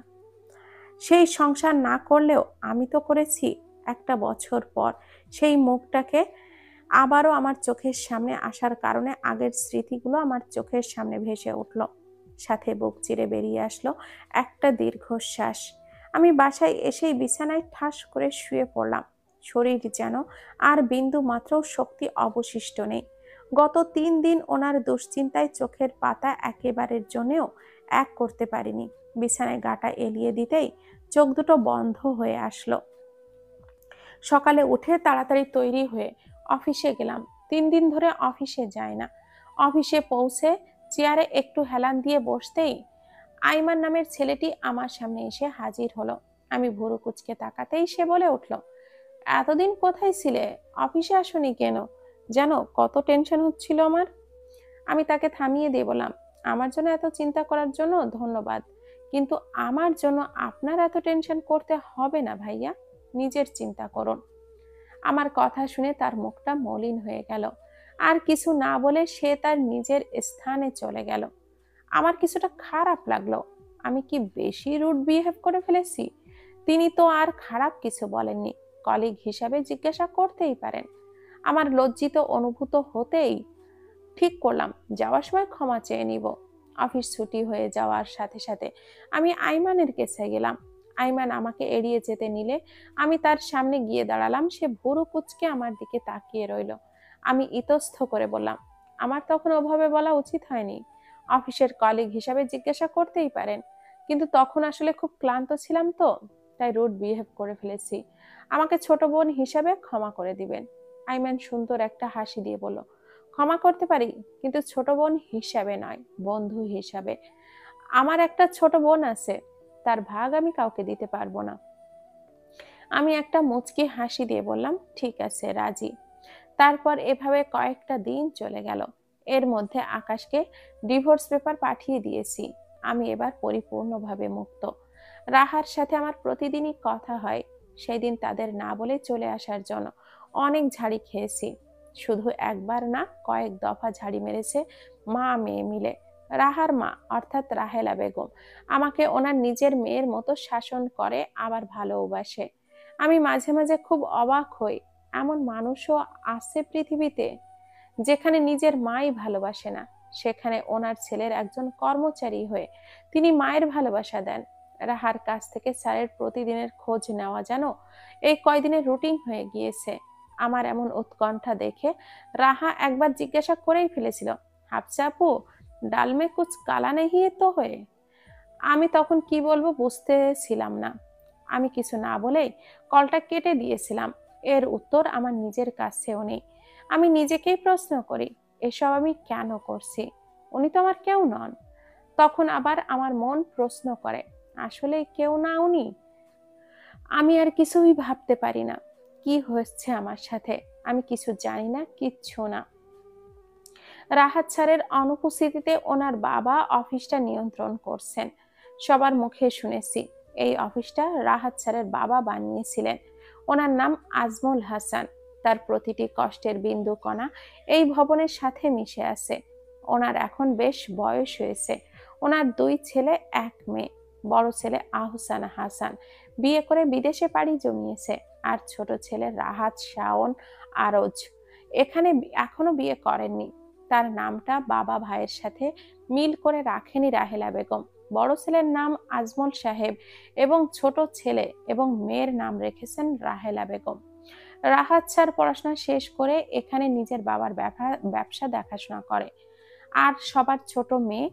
সেই সংসার না করলেও আমি তো করেছি। একটা বছর পর সেই মুখটাকে আবারও আমার চোখের সামনে আসার কারণে আগের স্মৃতিগুলো আমার চোখের সামনে ভেসে উঠল। সাথে বুক চিরে বেরিয়ে আসলো একটা দীর্ঘশ্বাস। আমি বাসায় এসেই বিছানায় ঠাস করে শুয়ে পড়লাম। শরীর যেন আর বিন্দু মাত্র শক্তি অবশিষ্ট নেই। গত 3 দিন ওনার দুশ্চিন্তায় চোখের পাতা একেবারের জন্যও এক করতে পারিনি। বিছানায় গাটা এলিয়ে দিতেই চোখ দুটো বন্ধ হয়ে আসলো। সকালে উঠে তাড়াতাড়ি তৈরি হয়ে অফিসে গেলাম। 3 দিন ধরে অফিসে যাই না। অফিসে পৌঁছে চেয়ারে একটু হেলান দিয়ে বসতেই আইমান নামের ছেলেটি আমার সামনে এসে হাজির হলো। আমি ভুরু কুঁচকে তাকাতেই সে বলে উঠল, এতদিন কোথায় ছিলে? অফিসে আসোনি কেন? জানো কত টেনশন হচ্ছিল আমার। আমি তাকে থামিয়ে দিয়ে বললাম, আমার জন্য এত চিন্তা করার জন্য ধন্যবাদ, কিন্তু আমার জন্য আপনার এত টেনশন করতে হবে না ভাইয়া, নিজের চিন্তা করুন। আমার কথা শুনে তার মুখটা মলিন হয়ে গেল। আর কিছু না বলে সে তার নিজের স্থানে চলে গেল। আমার কিছুটা খারাপ লাগলো। আমি কি বেশি রুড বিহেভ করে ফেলেছি? তিনি তো আর খারাপ কিছু বলেননি, কলিগ হিসাবে জিজ্ঞাসা করতেই পারেন। আমার লজ্জিত অনুভূত হতেই ঠিক করলাম যাওয়ার সময় ক্ষমা চেয়ে নিব। অফিস ছুটি হয়ে যাওয়ার সাথে সাথে আমি আইমানের কাছে গেলাম। আইমান আমাকে এড়িয়ে যেতে নিলে আমি তার সামনে গিয়ে দাঁড়ালাম। সে ভুরু কুঁচকে আমার দিকে তাকিয়ে রইল। আমি ইতস্থ করে বললাম, আমার তখন ওভাবে বলা উচিত হয়নি। অফিসের কলিগ হিসাবে জিজ্ঞাসা করতেই পারেন, কিন্তু তখন আসলে খুব ক্লান্ত ছিলাম তো, তাই রুড বিহেভ করে ফেলেছি। আমাকে ছোট বোন হিসাবে ক্ষমা করে দিবেন। আইমান সুন্দর একটা হাসি দিয়ে বলল, ক্ষমা করতে পারি, কিন্তু ছোট বোন হিসাবে নয়, বন্ধু হিসাবে। আমার একটা ছোট বোন আছে, তার ভাগ আমি কাউকে দিতে পারবো না। আমি একটা মুচকি হাসি দিয়ে বললাম, ঠিক আছে, রাজি। তারপর এভাবে কয়েকটা দিন চলে গেল। এর মধ্যে আকাশকে ডিভোর্স পেপার পাঠিয়ে দিয়েছি। আমি এবার পরিপূর্ণভাবে মুক্ত। রাহার সাথে আমার প্রতিদিনই কথা হয়। সেই দিন তাদের না বলে চলে আসার জন্য অনেক ঝাড়ি খেয়েছি। শুধু একবার না, কয়েক দফা ঝাড়ি মেরেছে মা মেয়ে মিলে। রাহার মা অর্থাৎ রাহেলা বেগম আমাকে ওনার নিজের মেয়ের মতো শাসন করে, আবার ভালোবাসে। আমি মাঝে মাঝে খুব অবাক হই, এমন মানুষও আছে পৃথিবীতে যেখানে নিজের মাই ভালোবাসে না, সেখানে ওনার ছেলের একজন কর্মচারী হয়ে তিনি মায়ের ভালোবাসা দেন। রাহার কাছ থেকে স্যারের প্রতিদিনের খোঁজ নেওয়া যেন এই কয়দিনের রুটিন হয়ে গিয়েছে। আমার এমন উৎকণ্ঠা দেখে রাহা একবার জিজ্ঞাসা করেই ফেলেছিল, হাফসা আপু, ডাল মে কুছ কালা নেহি তো হয়ে। আমি তখন কি বলবো বুঝতেছিলাম না। আমি কিছু না বলেই কলটা কেটে দিয়েছিলাম। এর উত্তর আমার নিজের কাছেও নেই। আমি নিজেকেই প্রশ্ন করি, এসব আমি কেন করছি? উনি তো আমার কেউ নন। তখন আবার আমার মন প্রশ্ন করে, আসলে কেউ না উনি? আমি আর কিছুই ভাবতে পারি না। কি হচ্ছে আমার সাথে? আমি কিছু জানি না, কিচ্ছু না। রাহাত স্যারের অনুপস্থিতিতে ওনার বাবা অফিসটা নিয়ন্ত্রণ করছেন। সবার মুখে শুনেছি এই অফিসটা রাহাত স্যারের বাবা বানিয়েছিলেন। ওনার নাম আজমল হাসান। তার প্রতিটি কষ্টের বিন্দু কণা এই ভবনের সাথে মিশে আছে। ওনার এখন বেশ বয়স হয়েছে। ওনার 2 ছেলে 1 মেয়ে। বড় ছেলে আহসান হাসান বিয়ে করে বিদেশে পাড়ি জমিয়েছে, আর ছোট ছেলে রাহাত শাওন আরজ এখানে এখনো বিয়ে করেননি। তার নামটা বাবা ভাইয়ের সাথে মিল করে রাখেনি রাহেলা বেগম। বড় ছেলের নাম আজমল সাহেব এবং ছোট ছেলে এবং মেয়ের নাম রেখেছেন রাহেলা বেগম। রাহাত স্যার পড়াশোনা শেষ করে এখানে নিজের বাবার ব্যবসা দেখাশোনা করে। আর সবার ছোট মেয়ে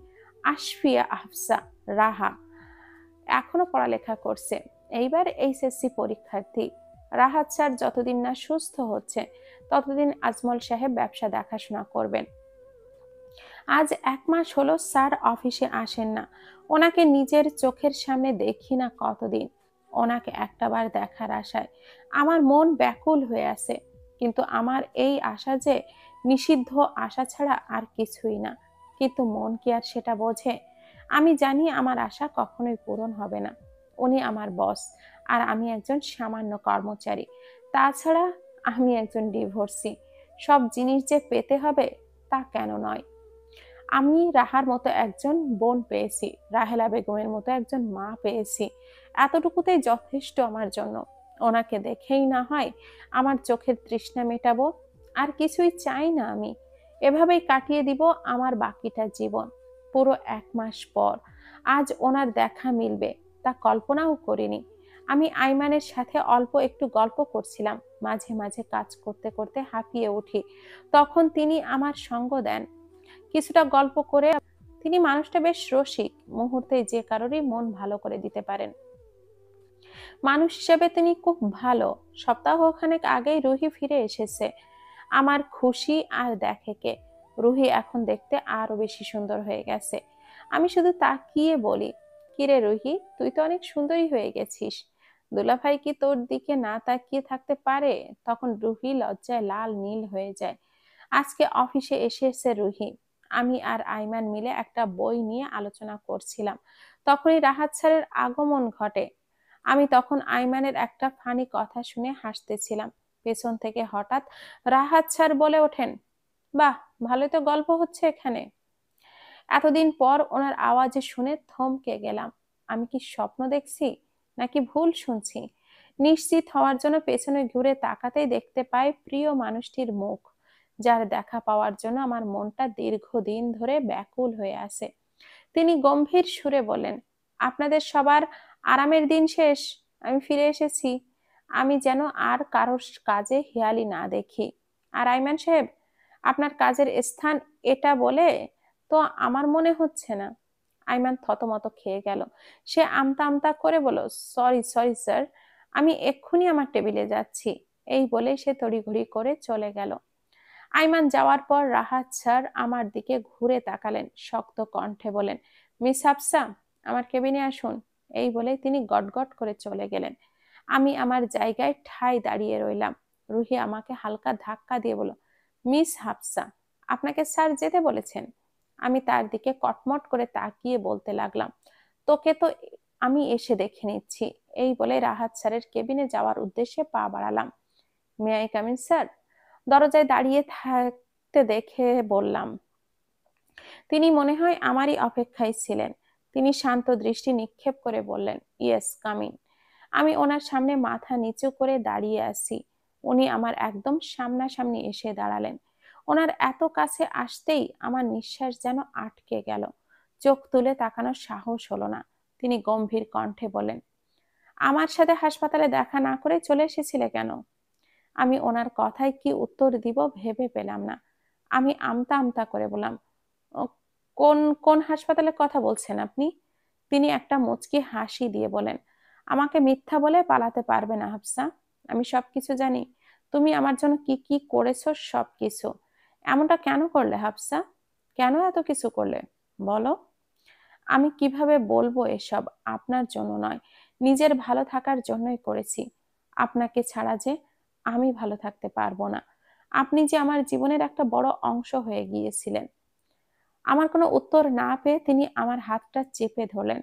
আশফিয়া আফসা রাহা এখনো পড়ালেখা করছে, এইবার এইচএসসি পরীক্ষার্থী। রাহাত স্যার যতদিন না সুস্থ হচ্ছে ততদিন আজমল সাহেব ব্যবসা দেখাশোনা করবেন। আজ 1 মাস হলো স্যার অফিসে আসেন না। ওনাকে নিজের চোখের সামনে দেখি না কতদিন। ওনাকে একটাবার দেখার আশায় আমার মন ব্যাকুল হয়ে আছে, কিন্তু আমার এই আশা যে নিষিদ্ধ আশা ছাড়া আর কিছুই না। কিন্তু মন কি আর সেটা বোঝে? আমি জানি আমার আশা কখনোই পূরণ হবে না। উনি আমার বস, আর আমি একজন সামান্য কর্মচারী। তাছাড়া আমি একজন ডিভোর্সি। সব জিনিস যে পেতে হবে তা কেন নয়। আমি রাহার মতো একজন বোন পেয়েছি, রাহেলা বেগমের মতো একজন মা পেয়েছি। এতটুকুতেই যথেষ্ট আমার জন্য। ওনাকে দেখেই না হয় আমার চোখের তৃষ্ণা মেটাবো। আর কিছুই চাই না আমি। এভাবেই কাটিয়ে দিব আমার বাকিটা জীবন। পুরো 1 মাস পর আজ ওনার দেখা মিলবে তা কল্পনাও করিনি। আমি আইমানের সাথে অল্প একটু গল্প করছিলাম। মাঝে মাঝে কাজ করতে করতে হাঁপিয়ে উঠি। তখন তিনি আমার সঙ্গ দেন। কিছুটা গল্প করে। তিনি মানুষটা বেশ রসিক, মুহূর্তে যে কারোরই মন ভালো করে দিতে পারেন। মানুষ হিসেবে তিনি খুব ভালো। সপ্তাহখানেক আগেই রুহি ফিরে এসেছে। আমার খুশি আর দেখে কে। রুহি এখন দেখতে আরো বেশি সুন্দর হয়ে গেছে। আমি শুধু তাকিয়ে বলি, কিরে রুহি, তুই তো অনেক সুন্দরী হয়ে গেছিস। দুলাভাই কি তোর দিকে না তাকিয়ে থাকতে পারে? তখন রুহি লজ্জায় লাল নীল হয়ে যায়। আজকে অফিসে এসেছে রুহি। আমি আর আইমান মিলে একটা বই নিয়ে আলোচনা করছিলাম। তখনই রাহাত স্যারের আগমন ঘটে। আমি তখন আইমানের একটা ফানি কথা শুনে হাসতেছিলাম। পেছন থেকে হঠাৎ রাহাত স্যার বলে ওঠেন, বাহ, ভালোই তো গল্প হচ্ছে এখানে। এতদিন পর ওনার আওয়াজে শুনে থমকে গেলাম। আমি কি স্বপ্ন দেখছি নাকি ভুল শুনছি? নিশ্চিত হওয়ার জন্য পেছনে ঘুরে তাকাতেই দেখতে পাই প্রিয় মানুষটির মুখ, যার দেখা পাওয়ার জন্য আমার মনটা দীর্ঘদিন ধরে ব্যাকুল হয়ে আছে। তিনি গম্ভীর সুরে বললেন, আপনাদের সবার আরামের দিন শেষ। আমি ফিরে এসেছি। আমি যেন আর কারোর কাজে হেয়ালি না দেখি। আর আইমান সাহেব, আপনার কাজের স্থান এটা বলে তো আমার মনে হচ্ছে না। আইমান থতমত খেয়ে গেল। সে আমতা আমতা করে বলল, সরি সরি স্যার, আমি এক্ষুনি আমার টেবিলে যাচ্ছি। এই বলে সে তড়িঘড়ি করে চলে গেল। আইমান যাওয়ার পর রাহাত স্যার আমার দিকে ঘুরে তাকালেন, শক্ত কণ্ঠে বলেন, মিস হাফসা, আমার কেবিনে আসুন। এই বলে তিনি গটগট করে চলে গেলেন। আমি আমার জায়গায় ঠায় দাঁড়িয়ে রইলাম। রুহি আমাকে হালকা ধাক্কা দিয়ে বলল, মিস হাফসা, আপনাকে স্যার যেতে বলেছেন। আমি তার দিকে কটমট করে তাকিয়ে বলতে লাগলাম, তোকে তো আমি এসে দেখে নিচ্ছি। এই বলে রাহাত স্যারের কেবিনে যাওয়ার উদ্দেশ্যে পা বাড়ালাম। May I come in sir? দরজায় দাঁড়িয়ে থাকতে দেখে বললাম। তিনি মনে হয় আমারই অপেক্ষায় ছিলেন। তিনি শান্ত দৃষ্টি নিক্ষেপ করে বললেন, ইয়েস, কামিং। আমি ওনার সামনে মাথা নিচু করে দাঁড়িয়ে আছি। উনি আমার একদম সামনাসামনি এসে দাঁড়ালেন। ওনার এত কাছে আসতেই আমার নিঃশ্বাস যেন আটকে গেল। চোখ তুলে তাকানোর সাহস হলো না। তিনি গম্ভীর কণ্ঠে বলেন, আমার সাথে হাসপাতালে দেখা না করে চলে এসেছিলে কেন? আমি ওনার কথায় কি উত্তর দিব ভেবে পেলাম না। আমি আমতা আমতা করে বললাম, "ও, কোন কোন হাসপাতালের কথা বলছেন আপনি?" তিনি একটা মুচকি হাসি দিয়ে বলেন, আমাকে মিথ্যা বলে পালাতে পারবে না হাফসা। আমি সবকিছু জানি। তুমি আমার জন্য কি কি করেছো সবকিছু। এমনটা কেন করলে হাফসা? কেন এত কিছু করলে বলো? আমি কিভাবে বলবো এসব? আপনার জন্য নয়, নিজের ভালো থাকার জন্যই করেছি। আপনাকে ছাড়া যে আমি ভালো থাকতে পারবো না। আপনি যে আমার জীবনের একটা বড় অংশ হয়ে গিয়েছিলেন। আমার কোনো উত্তর না পেয়ে তিনি আমার হাতটা চেপে ধরলেন।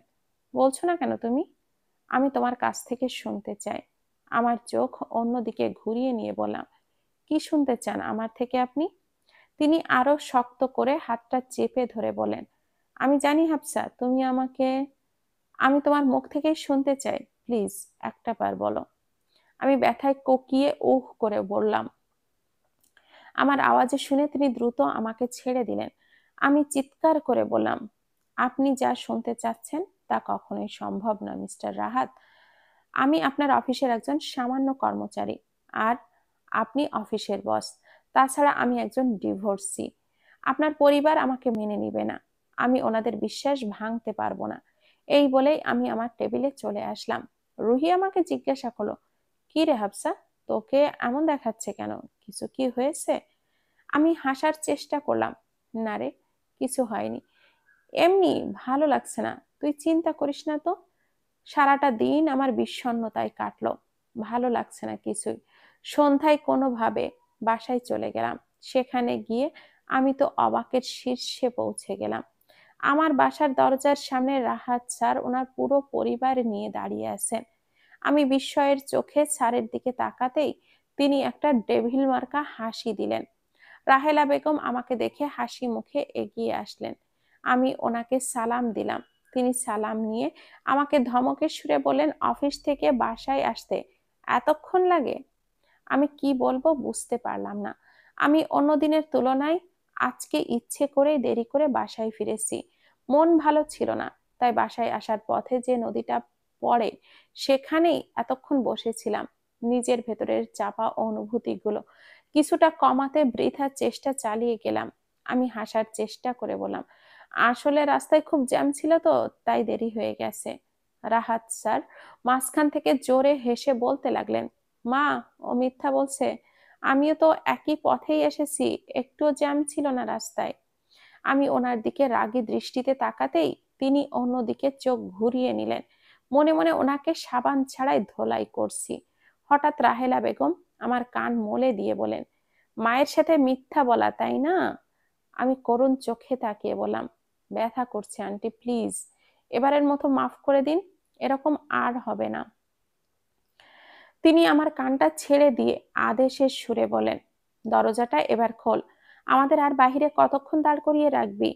বলছো না কেন তুমি? আমি তোমার কাছ থেকে শুনতে চাই। আমার চোখ অন্যদিকে ঘুরিয়ে নিয়ে বললাম, কি শুনতে চান আমার থেকে আপনি? তিনি আরো শক্ত করে হাতটা চেপে ধরে বলেন, আমি জানি হাফসা তুমি আমাকে, আমি তোমার মুখ থেকেই শুনতে চাই। প্লিজ একটা বার বলো। আমি ব্যথায় কোকিয়ে উহ করে বললাম। আমার আওয়াজে শুনে তিনি দ্রুত আমাকে ছেড়ে দিলেন। আমি চিৎকার করে বললাম, আপনি যা শুনতে চাচ্ছেন তা কখনোই সম্ভব নয় মিস্টার রাহাত। আমি আপনার অফিসের একজন সামান্য কর্মচারী, আর আপনি অফিসের বস। তাছাড়া আমি একজন ডিভোর্সি। আপনার পরিবার আমাকে মেনে নিবে না। আমি ওনাদের বিশ্বাস ভাঙতে পারবো না। এই বলেই আমি আমার টেবিলে চলে আসলাম। রুহি আমাকে জিজ্ঞাসা করলো, কি রে হাফসা, তোকে এমন দেখাচ্ছে কেন? কিছু কি হয়েছে? আমি হাসার চেষ্টা করলাম। না রে, কিছু হয়নি, এমনি ভালো লাগছে না। তুই চিন্তা করিস না তো। সারাটা দিন আমার বিষণ্ণতায় কাটলো। ভালো লাগছে না কিছুই। সন্ধ্যায় কোনোভাবে বাসায় চলে গেলাম। সেখানে গিয়ে আমি তো অবাকের শীর্ষে পৌঁছে গেলাম। আমার বাসার দরজার সামনে রাহাত স্যার ওনার পুরো পরিবার নিয়ে দাঁড়িয়ে আছেন। আমি বিস্ময়ের চোখে স্যারের দিকে তাকাতেই তিনি একটা ডেভিল মার্কা হাসি দিলেন। রাহেলা বেগম আমাকে দেখে হাসি মুখে এগিয়ে আসলেন। আমি ওনাকে সালাম দিলাম। তিনি সালাম নিয়ে আমাকে ধমকের সুরে বললেন, অফিস থেকে বাসায় আসতে এতক্ষণ লাগে? আমি কি বলবো বুঝতে পারলাম না। আমি অন্য দিনের তুলনায় আজকে ইচ্ছে করেই দেরি করে বাসায় ফিরেছি। মন ভালো ছিল না, তাই বাসায় আসার পথে যে নদীটা পড়ে সেখানেই এতক্ষণ বসেছিলাম। নিজের ভেতরের চাপা অনুভূতিগুলো কিছুটা কমাতে বৃথা চেষ্টা চালিয়ে গেলাম। আমি হাসার চেষ্টা করে বললাম, আসলে রাস্তায় খুব জ্যাম ছিল তো, তাই দেরি হয়ে গেছে। রাহাত স্যার মাঝখান থেকে জোরে হেসে বলতে লাগলেন, মা, ও মিথ্যা বলছে। আমিও তো একই পথেই এসেছি, একটুও জ্যাম ছিল না রাস্তায়। আমি ওনার দিকে রাগী দৃষ্টিতে তাকাতেই তিনি অন্যদিকে চোখ ঘুরিয়ে নিলেন। মনে মনে ওনাকে সাবান ছাড়াই ধোলাই করছি। হঠাৎ রাহেলা বেগম আমার কান মলে দিয়ে বলেন, মায়ের সাথে মিথ্যা বলা, তাই না? আমি করুণ চোখে তাকিয়ে বললাম, ব্যথা করছে আন্টি, প্লিজ এবারের মতো মাফ করে দিন, এরকম আর হবে না। তিনি আমার কানটা ছেড়ে দিয়ে আদেশের সুরে বলেন, দরজাটা এবার খোল। আমাদের আর বাহিরে কতক্ষণ দাঁড় করিয়ে রাখবি?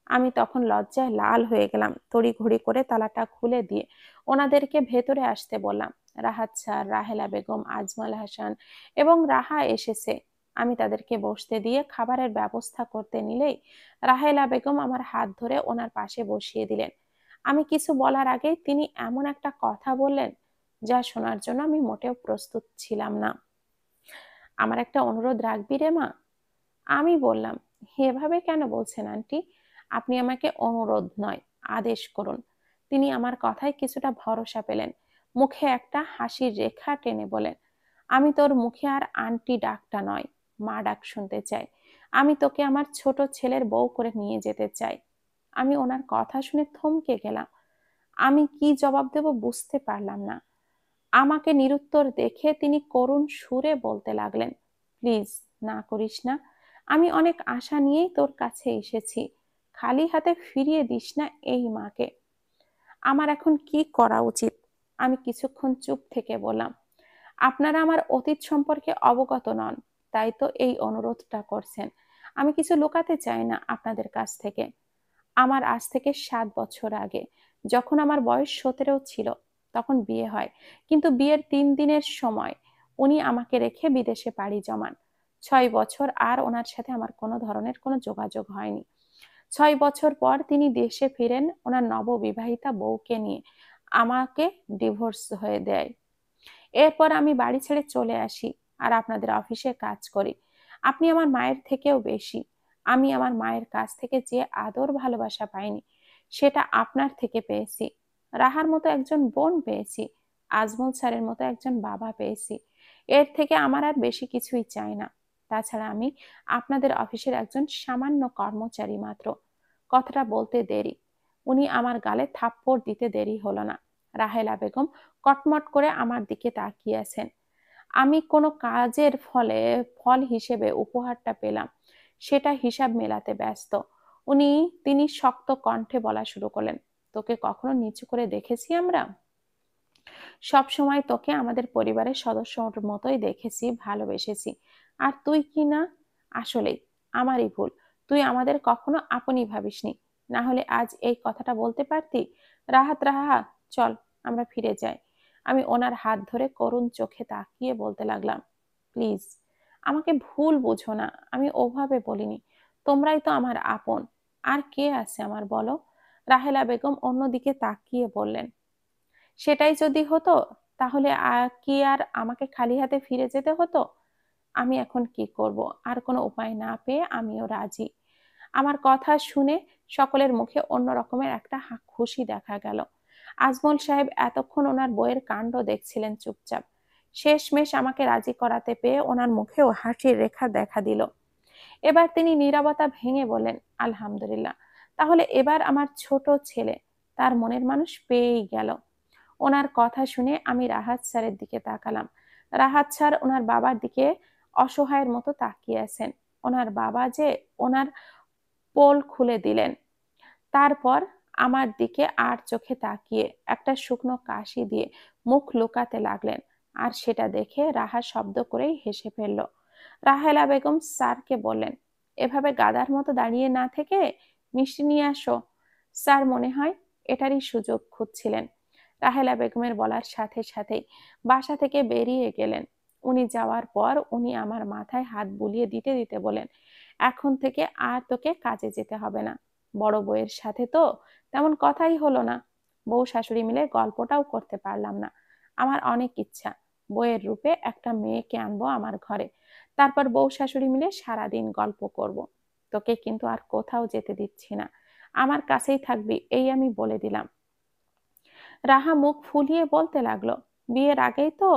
আমি তখন লজ্জায় লাল হয়ে গেলাম। তড়িঘড়ি করে তালাটা খুলে দিয়ে ওনাদেরকে ভেতরে আসতে বললাম। রাহাত স্যার, রাহেলা বেগম, আজমল হাসান এবং রাহা এসেছে। আমি তাদেরকে বসতে দিয়ে খাবারের ব্যবস্থা করতে নিলেই রাহেলা বেগম আমার হাত ধরে ওনার পাশে বসিয়ে দিলেন। আমি কিছু বলার আগেই তিনি এমন একটা কথা বললেন যা শোনার জন্য আমি মোটেও প্রস্তুত ছিলাম না। আমার একটা অনুরোধ রাখবি রে মা? আমি বললাম, এভাবে কেন বলছেন আন্টি? আপনি আমাকে অনুরোধ নয়, আদেশ করুন। তিনি আমার কথায় কিছুটা ভরসা পেলেন। মুখে একটা হাসির রেখা টেনে বলেন, আমি তোর মুখে আর আন্টি ডাকটা নয়, মা ডাক শুনতে চাই। আমি তোকে আমার ছোট ছেলের বউ করে নিয়ে যেতে চাই। আমি ওনার কথা শুনে থমকে গেলাম। আমি কি জবাব দেব বুঝতে পারলাম না। আমাকে নিরুত্তর দেখে তিনি করুণ সুরে বলতে লাগলেন, প্লিজ না করিস না। আমি অনেক আশা নিয়েই তোর কাছে এসেছি। খালি হাতে ফিরিয়ে দিস না এই মাকে। আমার এখন কি করা উচিত? আমি কিছুক্ষণ চুপ থেকে বললাম, আপনারা আমার অতীত সম্পর্কে অবগত নন, তাই তো এই অনুরোধটা করছেন। আমি কিছু লুকাতে চাই না আপনাদের কাছ থেকে। আমার আজ থেকে 7 বছর আগে, যখন আমার বয়স 17 ছিল, তখন বিয়ে হয়, কিন্তু বিয়ের 3 দিনের সময় উনি আমাকে রেখে বিদেশে পাড়ি জমান। 6 বছর আর ওনার সাথে আমার কোনো ধরনের কোনো যোগাযোগ হয়নি। 6 বছর পর তিনি দেশে ফিরেন ওনার নববিবাহিতা বউকে নিয়ে, আমাকে ডিভোর্স হয়ে দেয়। এরপর আমি বাড়ি ছেড়ে চলে আসি আর আপনাদের অফিসে কাজ করি। আপনি আমার মায়ের থেকেও বেশি। আমি আমার মায়ের কাছ থেকে যে আদর ভালোবাসা পাইনি, সেটা আপনার থেকে পেয়েছি। রাহার মতো একজন বোন পেয়েছি, আজমল স্যারের মতো একজন বাবা পেয়েছি। এর থেকে আমার আর বেশি কিছুই চাই না। তাছাড়া আমি আপনাদের অফিসের একজন সামান্য কর্মচারী মাত্র। কথাটা বলতে দেরি, উনি আমার গালে থাপ্পড় দিতে দেরি হলো না। রাহেলা বেগম কটমট করে আমার দিকে তাকিয়েছেন। আমি কোনো কাজের ফল হিসেবে উপহারটা পেলাম, সেটা হিসাব মেলাতে ব্যস্ত। তিনি শক্ত কণ্ঠে বলা শুরু করলেন, তোকে কখনো নিচু করে দেখেছি আমরা? সব সময় তোকে আমাদের পরিবারের সদস্যর মতোই দেখেছি, ভালোবেসেছি। আর তুই কি না? আসলেই আমারই ভুল, তুই আমাদের কখনো আপনই ভাবিসনি। না হলে আজ এই কথাটা বলতে পারতি। রাহা, চল আমরা ফিরে যাই। আমি ওনার হাত ধরে করুণ চোখে তাকিয়ে বলতে লাগলাম, প্লিজ আমাকে ভুল বুঝো না, আমি ওভাবে বলিনি। তোমরাই তো আমার আপন, আর কে আছে আমার বলো? রাহেলা বেগম অন্যদিকে তাকিয়ে বললেন, সেটাই যদি হতো তাহলে কি আর আমাকে খালি হাতে ফিরে যেতে হতো? আমি এখন কি করব? আর কোনো উপায় না পেয়ে আমিও রাজি। আমার কথা শুনে সকলের মুখে অন্য রকমের একটা খুশি দেখা গেল। আজমল সাহেব এতক্ষণ ওনার বইয়ের কাণ্ড দেখছিলেন চুপচাপ। শেষমেশ আমাকে রাজি করাতে পেয়ে ওনার মুখেও হাসির রেখা দেখা দিল। এবার তিনি নীরবতা ভেঙে বলেন, আলহামদুলিল্লাহ, তাহলে এবার আমার ছোট ছেলে তার মনের মানুষ পেয়েই গেল। ওনার কথা শুনে আমি রাহাত স্যারের দিকে তাকালাম। রাহাত স্যার ওনার বাবার দিকে অসহায়ের মতো তাকিয়ে আছেন। ওনার বাবা যে ওনার পোল খুলে দিলেন। তারপর আমার দিকে আর চোখে তাকিয়ে একটা শুকনো কাশি দিয়ে মুখ লুকাতে লাগলেন। আর সেটা দেখে রাহা শব্দ করেই হেসে ফেলল। রাহেলা বেগম স্যারকে বললেন, এভাবে গাধার মতো দাঁড়িয়ে না থেকে মিষ্টি নিয়ে আসো। স্যার মনে হয় এটারই সুযোগ খুঁজছিলেন। রাহেলা বেগমের বলার সাথে সাথেই বাসা থেকে বেরিয়ে গেলেন। উনি যাওয়ার পর উনি আমার মাথায় হাত বুলিয়ে দিতে দিতে বলেন, এখন থেকে আর তোকে কাজে যেতে হবে না। বড় বউয়ের সাথে তো তেমন কথাই হলো না। বউ শাশুড়ি মিলে গল্পটাও করতে পারলাম না। আমার অনেক ইচ্ছা বউয়ের রূপে একটা মেয়েকে আনবো আমার ঘরে, তারপর বউ শাশুড়ি মিলে সারাদিন গল্প করব। তোকে কিন্তু আর কোথাও যেতে দিচ্ছি না, আমার কাছেই থাকবি, এই আমি বলে দিলাম। রাহা মুখ ফুলিয়ে বলতে লাগলো, বিয়ের আগেই তো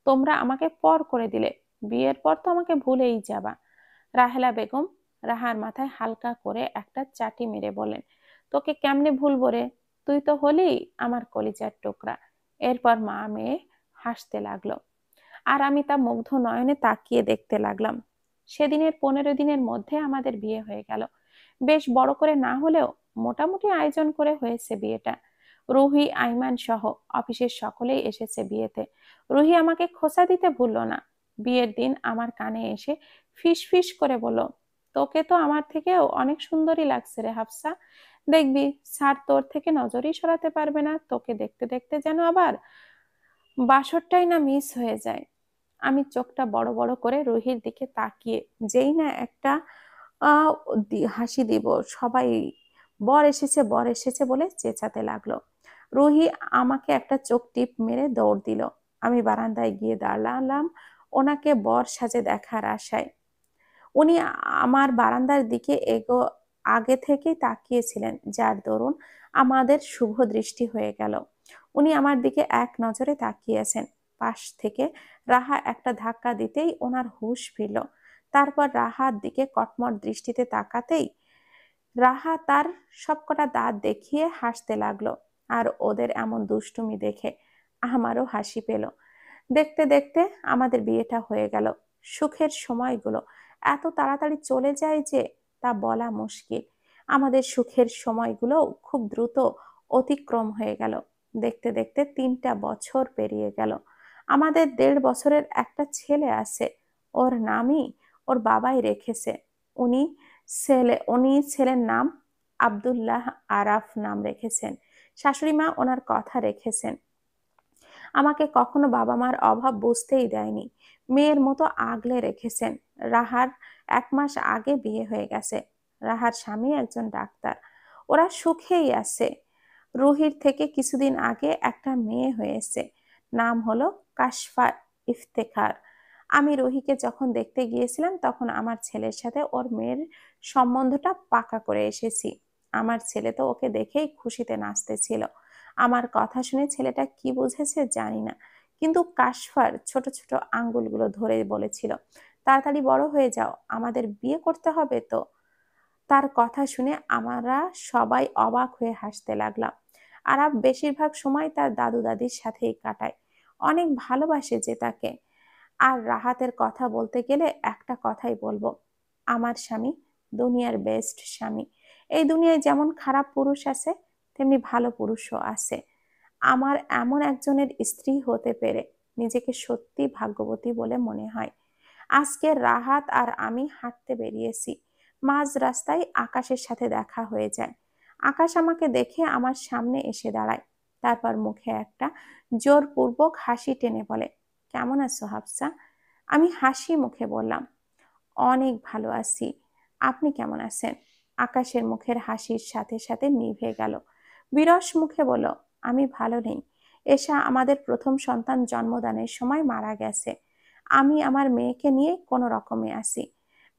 তোমরা আমাকে পর করে দিলে, বিয়ের পর তো আমাকে ভুলেই যাবা। রাহেলা বেগম রাহার মাথায় হালকা করে একটা চাটি মেরে বলেন, তোকে কেমনে ভুলবো রে, তুই তো হলি আমার কলিজার টুকরা। এরপর মা মেয়ে হাসতে লাগলো, আর আমি তা মুগ্ধ নয়নে তাকিয়ে দেখতে লাগলাম। সেদিনের 15 দিনের মধ্যে আমাদের বিয়ে হয়ে গেল। বেশ বড় করে না হলেও মোটামুটি আয়োজন করে হয়েছে বিয়েটা। রুহি, আইমান সহ অফিসের সকলেই এসেছে বিয়েতে। রুহি আমাকে খোঁচা দিতে ভুললো না। বিয়ের দিন আমার কানে এসে ফিস ফিস করে বলল, তোকে তো আমার থেকেও অনেক সুন্দরী লাগছে রে হাফসা। দেখবি স্যার তোর থেকে নজরই সরাতে পারবে না, তোকে দেখতে দেখতে যেন আবার বাসরটাই না মিস হয়ে যায়। আমি চোখটা বড় বড় করে রুহির দিকে তাকিয়ে যেই না একটা আহ হাসি দিব, সবাই বর এসেছে বলে চেঁচাতে লাগলো। রুহি আমাকে একটা চোখ টিপ মেরে দৌড় দিল। আমি বারান্দায় গিয়ে দাঁড়ালাম ওনাকে বর সাজে দেখার আশায়। উনি আমার বারান্দার দিকে আগে থেকেই তাকিয়েছিলেন, যার দরুন আমাদের শুভ দৃষ্টি হয়ে গেল। উনি আমার দিকে এক নজরে তাকিয়েছেন। পাশ থেকে রাহা একটা ধাক্কা দিতেই ওনার হুঁশ ফিরল। তারপর রাহার দিকে কটমট দৃষ্টিতে তাকাতেই রাহা তার সবকটা দাঁত দেখিয়ে হাসতে লাগলো। আর ওদের এমন দুষ্টুমি দেখে আমারও হাসি পেল। দেখতে দেখতে আমাদের বিয়েটা হয়ে গেল। সুখের সময়গুলো এত তাড়াতাড়ি চলে যায় যে তা বলা মুশকিল। আমাদের সুখের সময়গুলো খুব দ্রুত অতিক্রম হয়ে গেল। দেখতে দেখতে 3টা বছর পেরিয়ে গেল। আমাদের 1.5 বছরের একটা ছেলে আছে। ওর নামই ওর বাবাই রেখেছে। উনি উনি ছেলের নাম আব্দুল্লাহ আরাফ নাম রেখেছেন। শাশুড়ি মা ওনার কথা রেখেছেন। আমাকে কখনো বাবা মার অভাব বুঝতেই দেয়নি। মেয়ের মতো আগলে রেখেছেন। রাহার 1 মাস আগে বিয়ে হয়ে গেছে। রাহার স্বামী একজন ডাক্তার। ওরা সুখেই আছে। রুহির থেকে কিছুদিন আগে একটা মেয়ে হয়েছে। নাম হলো কাশফা ইফতেখার। আমি রুহিকে যখন দেখতে গিয়েছিলাম তখন আমার ছেলের সাথে ওর মেয়ের সম্বন্ধটা পাকা করে এসেছি। আমার ছেলে তো ওকে দেখেই খুশিতে নাচতেছিল। আমার কথা শুনে ছেলেটা কি বুঝেছে জানি না, কিন্তু কাশফার ছোট ছোট আঙ্গুলগুলো ধরে বলেছিল, তাড়াতাড়ি বড় হয়ে যাও, আমাদের বিয়ে করতে হবে তো। তার কথা শুনে আমরা সবাই অবাক হয়ে হাসতে লাগলাম। আরাব বেশিরভাগ সময় তার দাদু দাদির সাথেই কাটায়। অনেক ভালোবাসে যে তাকে। আর রাহাতের কথা বলতে গেলে একটা কথাই বলবো, আমার স্বামী দুনিয়ার বেস্ট স্বামী। এই দুনিয়ায় যেমন খারাপ পুরুষ আছে তেমনি ভালো পুরুষও আছে। আমার এমন একজনের স্ত্রী হতে পেরে নিজেকে সত্যি ভাগ্যবতী বলে মনে হয়। আজকে রাহাত আর আমি হাঁটতে বেরিয়েছি। মাঝ রাস্তায় আকাশের সাথে দেখা হয়ে যায়। আকাশ আমাকে দেখে আমার সামনে এসে দাঁড়ায়। তারপর মুখে একটা জোরপূর্বক হাসি টেনে বলে, কেমন আছো হাফসা? আমি হাসি মুখে বললাম, অনেক ভালো আছি। আপনি কেমন আছেন? আকাশের মুখের হাসির সাথে সাথে নিভে গেল। বিরস মুখে বলল, আমি ভালো নেই। এশা আমাদের প্রথম সন্তান জন্মদানের সময় মারা গেছে। আমি আমার মেয়েকে নিয়ে কোনো রকমে আছি।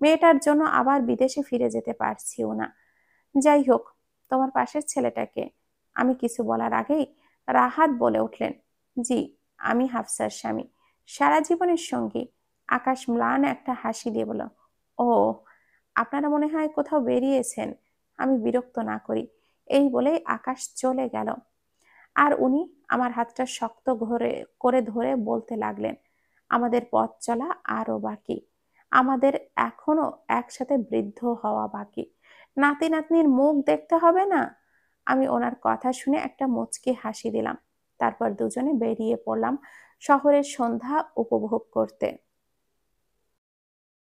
মেয়েটার জন্য আবার বিদেশে ফিরে যেতে পারছিও না। যাই হোক, তোমার পাশের ছেলেটাকে। আমি কিছু বলার আগেই রাহাত বলে উঠলেন, জি, আমি হাফসার স্বামী, সারা জীবনের সঙ্গী। আকাশ ম্লান একটা হাসি দিয়ে বলল, ও, আপনারা মনে হয় কোথাও বেরিয়েছেন, আমি বিরক্ত না করি। এই বলেই আকাশ চলে গেল। আর উনি আমার হাতটা শক্ত করে ধরে বলতে লাগলেন, আমাদের পথ চলা আরো বাকি। আমাদের এখনো একসাথে বৃদ্ধ হওয়া বাকি। নাতি নাতনির মুখ দেখতে হবে না? আমি ওনার কথা শুনে একটা মুচকি হাসি দিলাম। তারপর দুজনে বেরিয়ে পড়লাম শহরের সন্ধ্যা উপভোগ করতে।